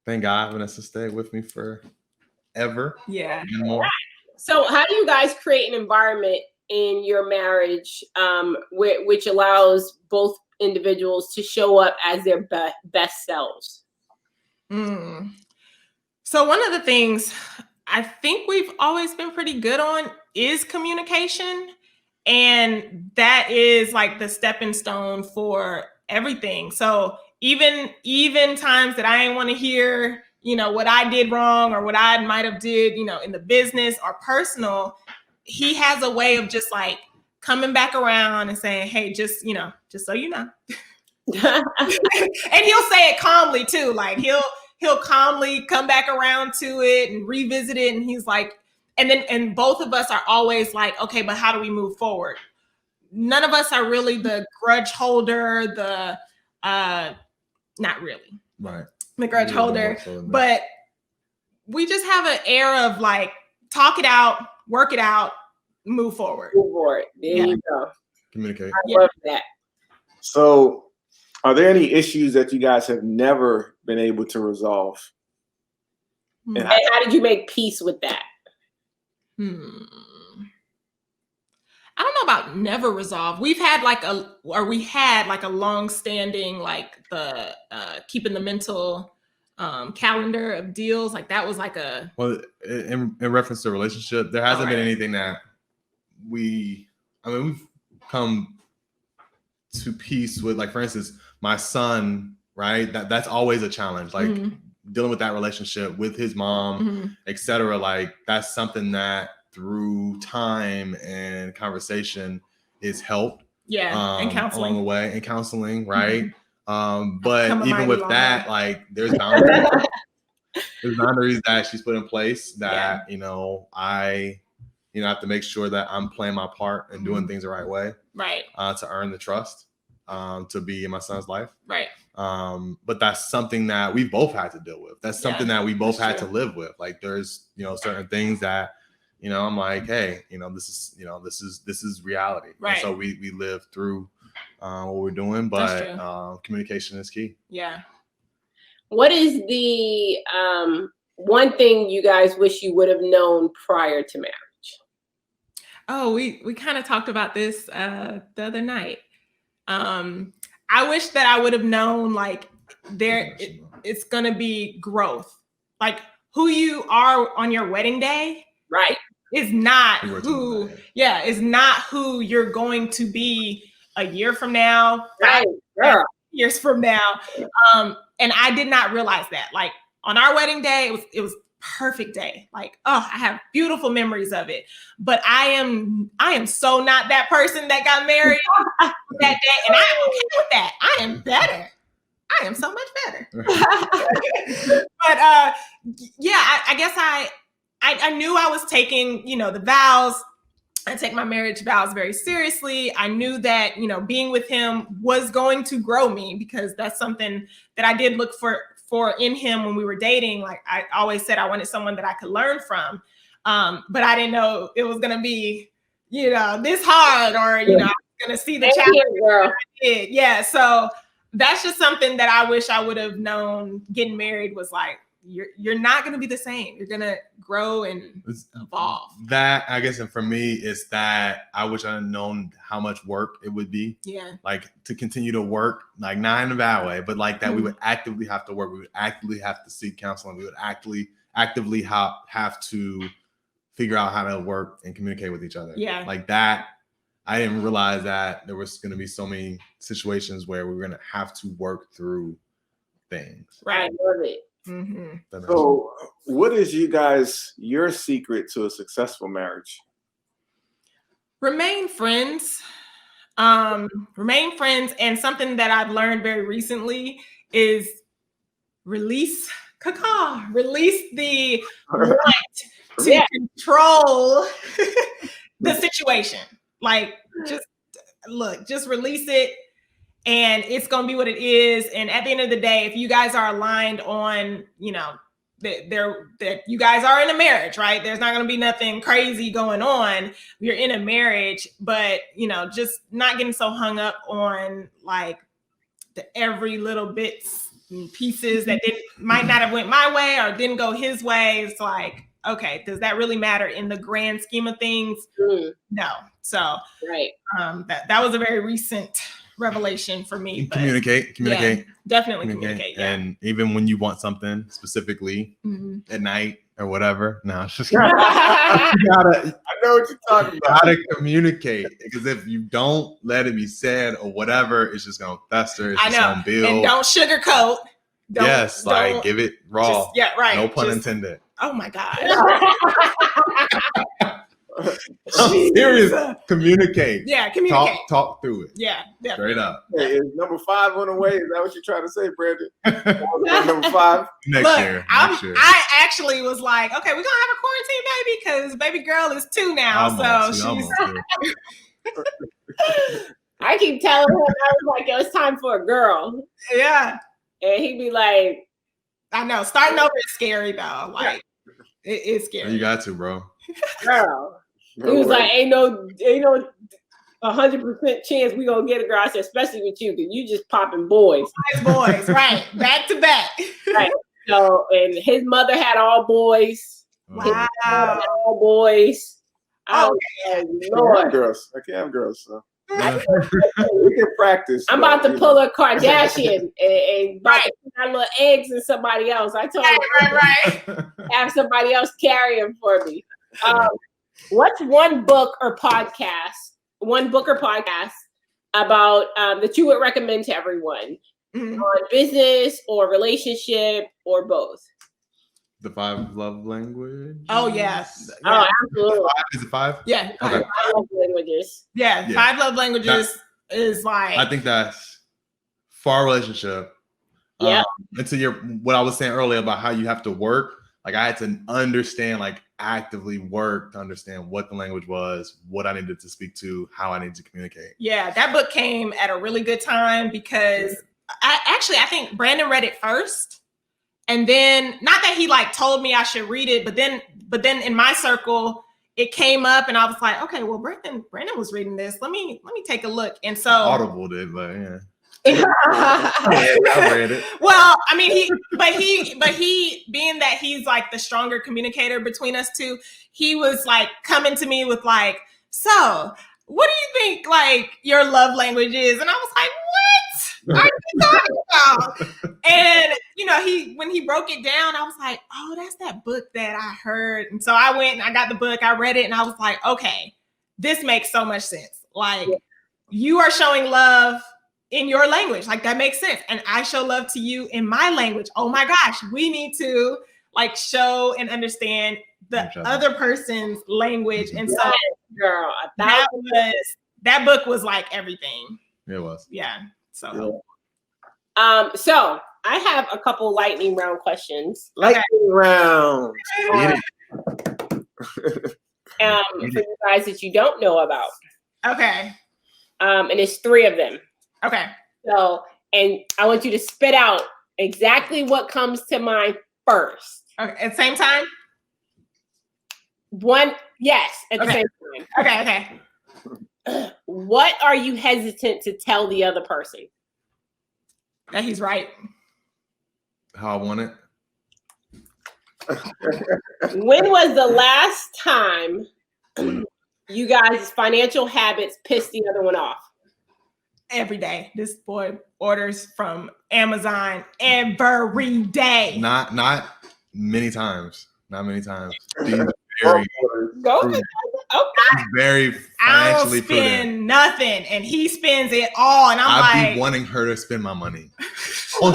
Speaker 2: thank God Venessa stayed with me forever.
Speaker 4: Yeah.
Speaker 2: And more.
Speaker 3: So how do you guys create an environment in your marriage which allows both individuals to show up as their best selves?
Speaker 4: So one of the things I think we've always been pretty good on is communication. And that is like the stepping stone for everything. So even times that I didn't want to hear, what I did wrong or what I might have did, in the business or personal, he has a way of just like coming back around and saying, hey, just so you know. And he'll say it calmly too. Like he'll calmly come back around to it and revisit it. And he's like, and both of us are always like, okay, but how do we move forward? None of us are really the grudge holder, not really.
Speaker 2: Right.
Speaker 4: The grudge holder, but we just have an air of like, talk it out, work it out, move forward.
Speaker 3: There you go.
Speaker 2: Communicate.
Speaker 3: I love that.
Speaker 1: So are there any issues that you guys have never been able to resolve?
Speaker 3: And how did you make peace with that?
Speaker 4: I don't know about never resolved. We had like a long-standing, like the keeping the mental calendar of deals. Like that was like a.
Speaker 2: Well, in reference to relationship, there hasn't been anything that we've come to peace with. Like for instance, my son, right? That's always a challenge. Like dealing with that relationship with his mom, etc. Like that's something that through time and conversation is helped.
Speaker 4: And counseling
Speaker 2: along the way, and counseling, right? But even with that, like there's boundaries. There's boundaries that she's put in place that I have to make sure that I'm playing my part and doing things the right way,
Speaker 4: right?
Speaker 2: To earn the trust, to be in my son's life,
Speaker 4: right?
Speaker 2: But that's something that we both had to deal with. That's something that we both had to live with. Like there's certain things that I'm like, hey, this is reality.
Speaker 4: Right.
Speaker 2: And so we live through what we're doing, but communication is key.
Speaker 4: Yeah.
Speaker 3: What is the one thing you guys wish you would have known prior to marriage?
Speaker 4: Oh, we kind of talked about this the other night. I wish that I would have known like it's gonna be growth. Like who you are on your wedding day,
Speaker 3: right,
Speaker 4: is not who you're going to be a year from now,
Speaker 3: right,
Speaker 4: 5 years from now. And I did not realize that. Like on our wedding day, it was perfect day. Like, I have beautiful memories of it. But I am so not that person that got married that day. And I am okay with that. I am better. I am so much better. But I guess I knew I was taking, the vows. I take my marriage vows very seriously. I knew that, being with him was going to grow me because that's something that I did look for in him when we were dating. Like I always said, I wanted someone that I could learn from. But I didn't know it was going to be, this hard or, I was going to see the challenge. Yeah. So that's just something that I wish I would have known getting married was like, you're not going to be the same. You're going to grow and evolve.
Speaker 2: That, I guess, and for me, is that I wish I had known how much work it would be.
Speaker 4: Yeah.
Speaker 2: Like to continue to work, like not in a bad way, but like that we would actively have to work. We would actively have to seek counseling. We would actively have to figure out how to work and communicate with each other.
Speaker 4: Yeah.
Speaker 2: Like that. I didn't realize that there was going to be so many situations where we were going to have to work through things.
Speaker 3: Right. I love it.
Speaker 1: So, what is your secret to a successful marriage?
Speaker 4: Remain friends. Remain friends. And something that I've learned very recently is release the want to control the situation. Like, just release it, and it's gonna be what it is. And at the end of the day, if you guys are aligned on, that you guys are in a marriage, right? There's not gonna be nothing crazy going on. You're in a marriage, but just not getting so hung up on like the every little bits and pieces that might not have went my way or didn't go his way. It's like, okay, does that really matter in the grand scheme of things? No. So that was a very recent revelation for me.
Speaker 2: Communicate.
Speaker 4: Yeah, definitely communicate. Yeah.
Speaker 2: And even when you want something specifically at night or whatever, no, it's just
Speaker 1: I know what you're talking about.
Speaker 2: Gotta communicate, because if you don't let it be said or whatever, it's just gonna fester. It's just gonna build.
Speaker 4: And don't sugarcoat.
Speaker 2: Give it raw. No pun intended.
Speaker 4: Oh my God.
Speaker 2: I'm serious. Communicate.
Speaker 4: Yeah, communicate.
Speaker 2: Talk through it.
Speaker 4: Yeah, definitely.
Speaker 2: Straight up.
Speaker 1: Hey, is number 5 on the way? Is that what you're trying to say, Brandon? Number 5?
Speaker 2: Next year.
Speaker 4: I actually was like, okay, we're going to have a quarantine baby because baby girl is 2 now. She's...
Speaker 3: I keep telling him, I was like, it's time for a girl.
Speaker 4: Yeah.
Speaker 3: And he'd be like,
Speaker 4: I know. Starting over is scary, though. Like, it is scary.
Speaker 2: You got to, bro.
Speaker 3: Girl. He was like, ain't no 100% chance we gonna get a girl. I said, especially with you, because you just popping boys.
Speaker 4: Boys, right. Back to back.
Speaker 3: Right. So, and his mother had all boys.
Speaker 4: Wow.
Speaker 3: All boys.
Speaker 1: Lord. I can't have girls, so. We can practice.
Speaker 3: I'm about to pull a Kardashian and about to put our little eggs in somebody else. I told him, have somebody else carry them for me. What's one book or podcast about that you would recommend to everyone on business or relationship or both?
Speaker 2: The 5 love language.
Speaker 4: Oh yes.
Speaker 3: Oh, absolutely.
Speaker 2: Is it 5?
Speaker 4: Yeah.
Speaker 2: Okay.
Speaker 3: 5 love languages.
Speaker 4: Yeah. 5 love languages is like.
Speaker 2: I think that's for our relationship.
Speaker 3: Yeah.
Speaker 2: Into what I was saying earlier about how you have to work. Like, I had to understand, like, actively work to understand what the language was, what I needed to speak to, how I needed to communicate. Yeah,
Speaker 4: that book came at a really good time because I think Brandon read it first. And then, not that he like told me I should read it, but then in my circle, it came up and I was like, okay, well, Brandon was reading this. Let me take a look. And so
Speaker 2: Audible did, but yeah.
Speaker 1: I read it.
Speaker 4: Well, I mean, he being that he's like the stronger communicator between us two, he was like coming to me with like, so what do you think like your love language is? And I was like, what are you talking about? And when he broke it down, I was like, oh, that's that book that I heard. And so I went and I got the book, I read it, and I was like, okay, this makes so much sense. Like, you are showing love in your language. Like, that makes sense. And I show love to you in my language. Oh my gosh, we need to like show and understand the other person's language. And so
Speaker 3: girl,
Speaker 4: that book was like everything.
Speaker 2: It was.
Speaker 4: Yeah. So
Speaker 3: so I have a couple lightning round questions.
Speaker 1: Lightning round.
Speaker 3: For you guys that you don't know about.
Speaker 4: Okay.
Speaker 3: And it's 3 of them.
Speaker 4: Okay.
Speaker 3: So, and I want you to spit out exactly what comes to mind first.
Speaker 4: Okay. At the same time?
Speaker 3: Yes, at the same time.
Speaker 4: Okay.
Speaker 3: What are you hesitant to tell the other person?
Speaker 4: That he's right.
Speaker 2: How I want it.
Speaker 3: When was the last time you guys' financial habits pissed the other one off?
Speaker 4: Every day. This boy orders from Amazon every day.
Speaker 2: Not many times. Not many times. He's very
Speaker 4: I don't
Speaker 2: financially
Speaker 4: spend nothing, and he spends it all. And I'd
Speaker 2: be wanting her to spend my money. on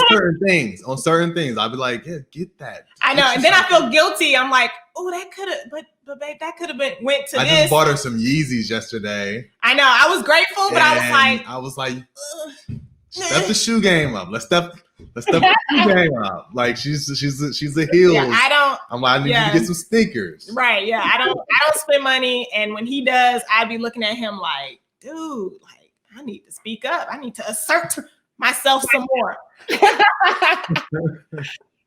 Speaker 2: certain things, I'll be like, yeah, get that.
Speaker 4: I know, and then I feel guilty. I'm like, oh, that could have, but babe, that could have went to
Speaker 2: I
Speaker 4: this.
Speaker 2: just bought her some Yeezys yesterday.
Speaker 4: I know, I was grateful, but
Speaker 2: I was like, step the shoe game up. Let's step the shoe game up. Like she's a heel.
Speaker 4: Yeah,
Speaker 2: I'm like, I need you to get some sneakers.
Speaker 4: Right. Yeah. I don't spend money, and when he does, I'd be looking at him like, dude, like I need to speak up. I need to assert myself some more.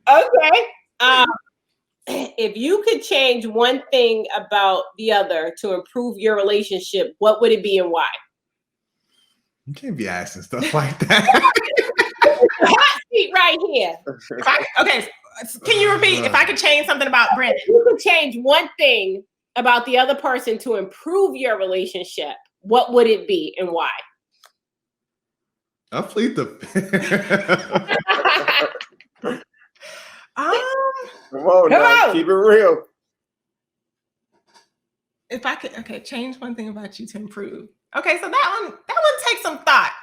Speaker 3: Okay. If you could change one thing about the other to improve your relationship, what would it be and why?
Speaker 2: You can't be asking stuff like that.
Speaker 3: Hot seat right here.
Speaker 4: Okay. Can you repeat? If I could change something about Brandon.
Speaker 3: If you could change one thing about the other person to improve your relationship, what would it be and why?
Speaker 2: I'll plead the
Speaker 1: Come on, now. Keep it real.
Speaker 4: If I could, change one thing about you to improve. Okay, so that one takes some thought.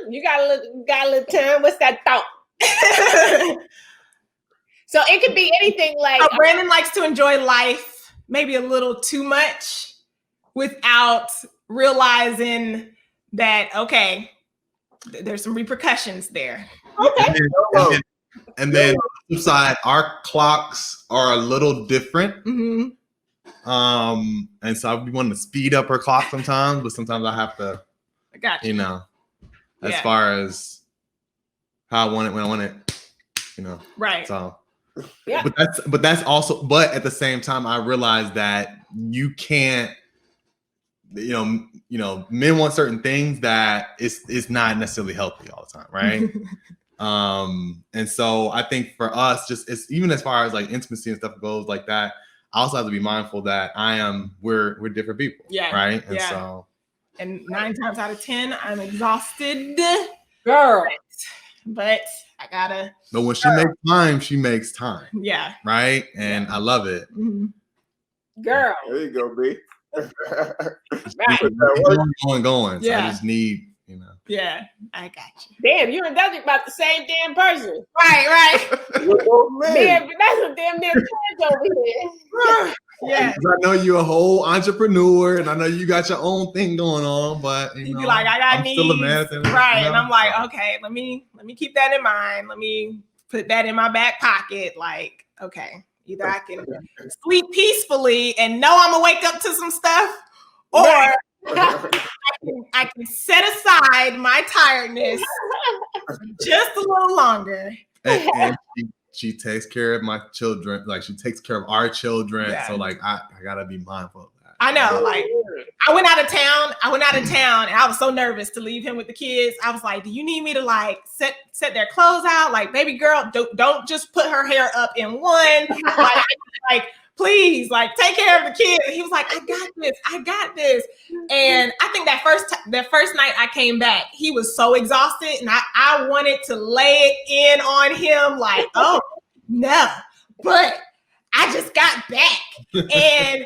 Speaker 3: You got a little time. What's that thought? So it could be anything like
Speaker 4: Brandon likes to enjoy life maybe a little too much without realizing that, okay, there's some repercussions there.
Speaker 3: Okay.
Speaker 2: And then on the flip side, our clocks are a little different.
Speaker 4: Mm-hmm.
Speaker 2: And so I want to speed up her clock sometimes, but sometimes I have to, as far as how I want it, when I want it,
Speaker 4: Right.
Speaker 2: So,
Speaker 3: yeah.
Speaker 2: But that's also, but at the same time, I realize that you can't, men want certain things that it's not necessarily healthy all the time, right? And so I think for us, it's even as far as like intimacy and stuff goes like that, I also have to be mindful that we're different people.
Speaker 4: Yeah.
Speaker 2: Right. And so.
Speaker 4: And 9 times out of 10, I'm exhausted.
Speaker 3: Girl.
Speaker 4: But I gotta.
Speaker 2: But when she makes time.
Speaker 4: Yeah.
Speaker 2: Right. And I love it.
Speaker 4: Mm-hmm.
Speaker 3: Girl.
Speaker 1: There you go, B.
Speaker 2: Going.
Speaker 4: Yeah.
Speaker 2: So I just need,
Speaker 4: Yeah, I got you.
Speaker 3: Damn, you and Dedric about the same damn person.
Speaker 4: Right.
Speaker 3: Man, but that's a damn near twins over here.
Speaker 4: Yeah.
Speaker 2: I know you're a whole entrepreneur, and I know you got your own thing going on, but
Speaker 4: you'd be like, I got needs.
Speaker 2: Still a marathon,
Speaker 4: right? And I'm like, okay, let me keep that in mind. Let me put that in my back pocket. Like, okay, either I can sleep peacefully and know I'm gonna wake up to some stuff, or I can set aside my tiredness just a little longer.
Speaker 2: And she takes care of my children, like she takes care of our children. Yeah. So like I gotta be mindful of that.
Speaker 4: I know, like I went out of town and I was so nervous to leave him with the kids. I was like, do you need me to like set their clothes out? Like, baby girl, don't just put her hair up in one. like please, like take care of the kids. And he was like, I got this. And I think that first night I came back, he was so exhausted, and I wanted to lay it in on him, like, oh no, but I just got back, and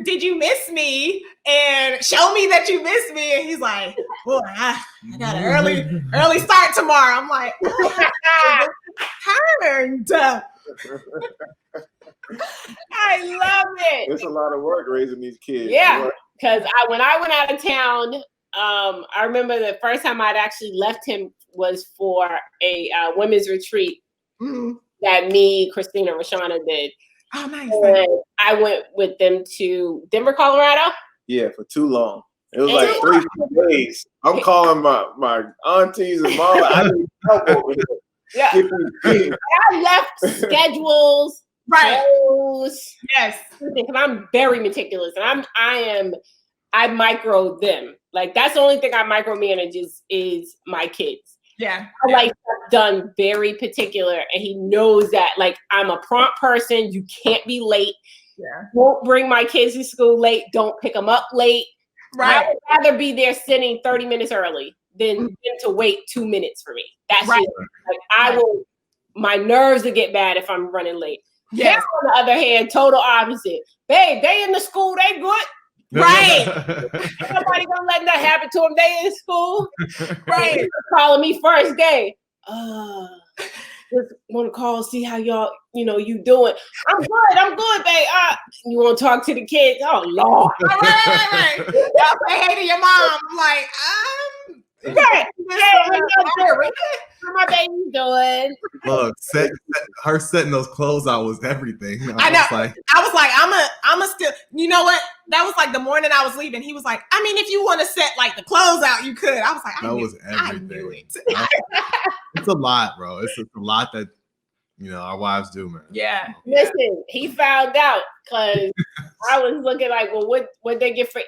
Speaker 4: did you miss me? And show me that you miss me. And he's like, boy, I got an early start tomorrow. I'm like, turned.
Speaker 3: I love it.
Speaker 1: It's a lot of work raising these kids.
Speaker 3: Yeah, because when I went out of town, I remember the first time I'd actually left him was for a women's retreat that me, Christina, Rashana did.
Speaker 4: Oh, nice.
Speaker 3: And I went with them to Denver, Colorado.
Speaker 1: Yeah, for too long. It was like 3 days. I'm calling my aunties and mom. I need help over here.
Speaker 3: Yeah. I left schedules.
Speaker 4: Right.
Speaker 3: Clothes,
Speaker 4: yes.
Speaker 3: Because I'm very meticulous, and I micro them. Like that's the only thing I micromanage is my kids.
Speaker 4: Yeah.
Speaker 3: I like stuff done very particular, and he knows that. Like I'm a prompt person. You can't be late.
Speaker 4: Yeah.
Speaker 3: Won't bring my kids to school late. Don't pick them up late.
Speaker 4: Right.
Speaker 3: I would rather be there sitting 30 minutes early than to wait 2 minutes for me. That's
Speaker 4: right.
Speaker 3: Like my nerves will get bad if I'm running late.
Speaker 4: Yes.
Speaker 3: On the other hand, total opposite. Babe, they in the school, they good. Right. Nobody gonna let that happen to them. They in school. Right. Calling me first day. just want to call, see how y'all, you doing. I'm good, babe. You want to talk to the kids? Oh, Lord.
Speaker 4: Right. Y'all say hey to your mom. I'm like,
Speaker 3: right. How my baby doing?
Speaker 2: Look, her setting those clothes out was everything.
Speaker 4: I know. I was like, I'm a still, you know what? That was like the morning I was leaving. He was like, I mean, if you want to set like the clothes out, you could. I was like,
Speaker 2: that was everything.
Speaker 4: I knew it.
Speaker 2: It's a lot, bro. It's a lot that, our wives do, man.
Speaker 4: Yeah.
Speaker 3: Listen, he found out because I was looking like, well, what they get for,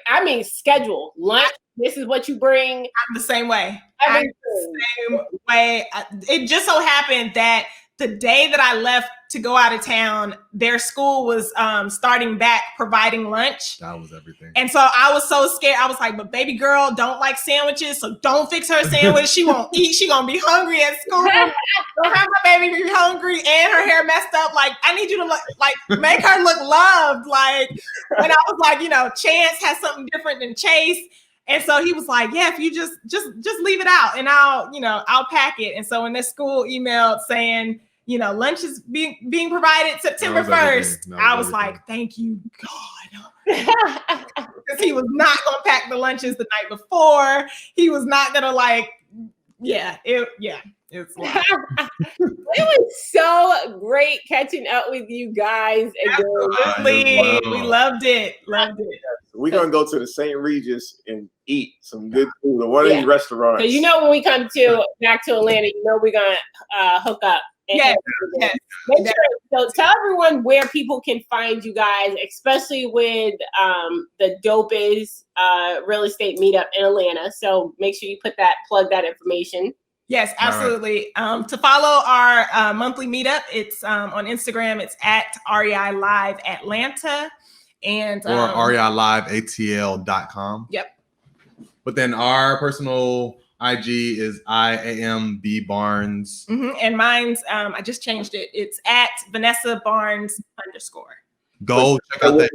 Speaker 3: schedule, lunch. This is what you bring.
Speaker 4: I'm the same way. Same way. It just so happened that the day that I left to go out of town, their school was starting back providing lunch.
Speaker 2: That was everything.
Speaker 4: And so I was so scared. I was like, but baby girl don't like sandwiches, so don't fix her a sandwich. She won't eat. She gonna be hungry at school. Don't have my baby be hungry and her hair messed up. Like, I need you to make her look loved. Like, when I was like, Chance has something different than Chase. And so he was like, yeah, if you just leave it out and I'll pack it. And so when this school emailed saying, lunch is being provided September 1st, I was like, thank you, God. Because he was not going to pack the lunches the night before. He was not going to it's like.
Speaker 3: It was so great catching up with you guys again.
Speaker 4: We loved it.
Speaker 1: We're going to go to the St. Regis and eat some good food at one of these restaurants.
Speaker 3: So when we come back to Atlanta, we're going to hook up.
Speaker 4: Yes.
Speaker 3: Make sure, so tell everyone where people can find you guys, especially with the dopest real estate meetup in Atlanta. So make sure you plug that information.
Speaker 4: Yes, absolutely. Right. To follow our monthly meetup, it's on Instagram. It's at REI Live Atlanta. And
Speaker 2: or REILiveATL.com.
Speaker 4: Yep.
Speaker 2: But then our personal IG is IAMB Barnes.
Speaker 4: Mm-hmm. And mine's, I just changed it. It's at Venessa Barnes _.
Speaker 2: Go check out that.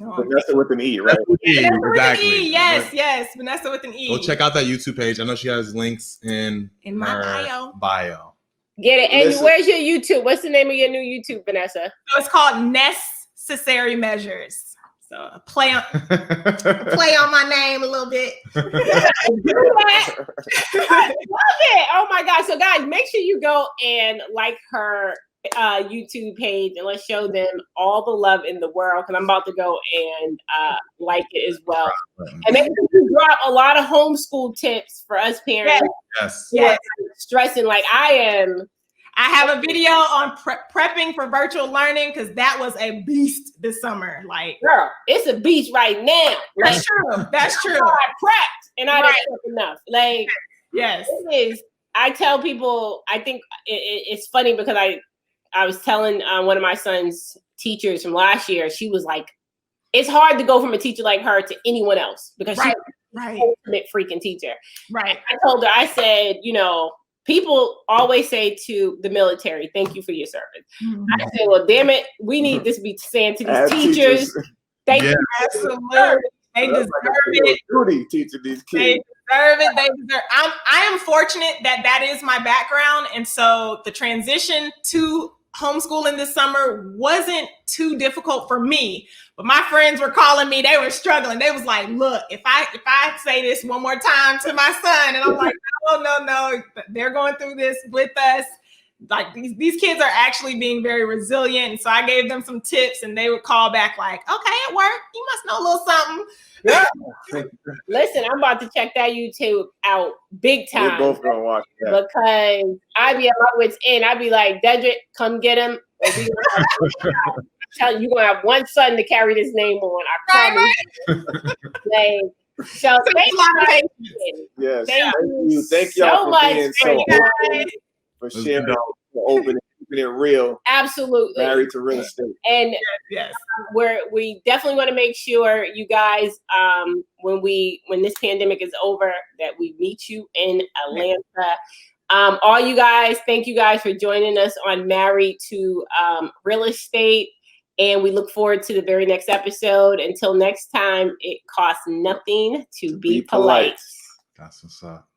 Speaker 1: Venessa with an E, right?
Speaker 2: Exactly.
Speaker 4: Yes. Venessa with an E.
Speaker 2: Go check out that YouTube page. I know she has links in
Speaker 4: my
Speaker 2: bio.
Speaker 3: Get it. And where's your YouTube? What's the name of your new YouTube, Venessa?
Speaker 4: So it's called Necessary Measures. So play on my name a little bit.
Speaker 3: I love it. Oh my God. So guys, make sure you go and like her YouTube page and let's show them all the love in the world, because I'm about to go and like it as well. And make sure you drop a lot of homeschool tips for us parents.
Speaker 2: Yes.
Speaker 3: Stressing like I am.
Speaker 4: I have a video on prepping for virtual learning because that was a beast this summer. Like,
Speaker 3: girl, it's a beast right now.
Speaker 4: That's true. That's true.
Speaker 3: I prepped and I didn't prep enough. Like,
Speaker 4: yes,
Speaker 3: it is. I tell people, I think it's funny because I was telling one of my son's teachers from last year, she was like, it's hard to go from a teacher like her to anyone else because she's an ultimate freaking teacher.
Speaker 4: Right.
Speaker 3: I told her, I said, people always say to the military, thank you for your service. Mm-hmm. I said, well, damn it, we need this to be saying to these teachers. Thank you.
Speaker 4: Absolutely. They deserve it.
Speaker 1: Duty teaching these kids.
Speaker 4: They deserve. I am fortunate that is my background. And so the transition to homeschooling this summer wasn't too difficult for me. But my friends were calling me, they were struggling. They was like, look, if I say this one more time to my son, and I'm like, no, they're going through this with us. Like these kids are actually being very resilient. And so I gave them some tips and they would call back like, okay, it worked. You must know a little something.
Speaker 3: Yeah. Listen, I'm about to check that YouTube out big time.
Speaker 1: We're both gonna watch that.
Speaker 3: Because I be at my wit's end. I be like, Dedric, come get him. Tell you, you're gonna have one son to carry this name on. I promise. So thank you.
Speaker 1: Yes,
Speaker 3: thank you.
Speaker 1: Thank y'all
Speaker 3: so
Speaker 1: for
Speaker 3: much.
Speaker 1: being so open, for sharing, for opening, keeping it real.
Speaker 3: Absolutely.
Speaker 1: Married to real estate.
Speaker 3: And
Speaker 4: yes,
Speaker 3: we definitely want to make sure you guys, when this pandemic is over, that we meet you in Atlanta. All you guys, thank you guys for joining us on Married to Real Estate. And we look forward to the very next episode. Until next time, it costs nothing to be polite.
Speaker 2: That's what's up.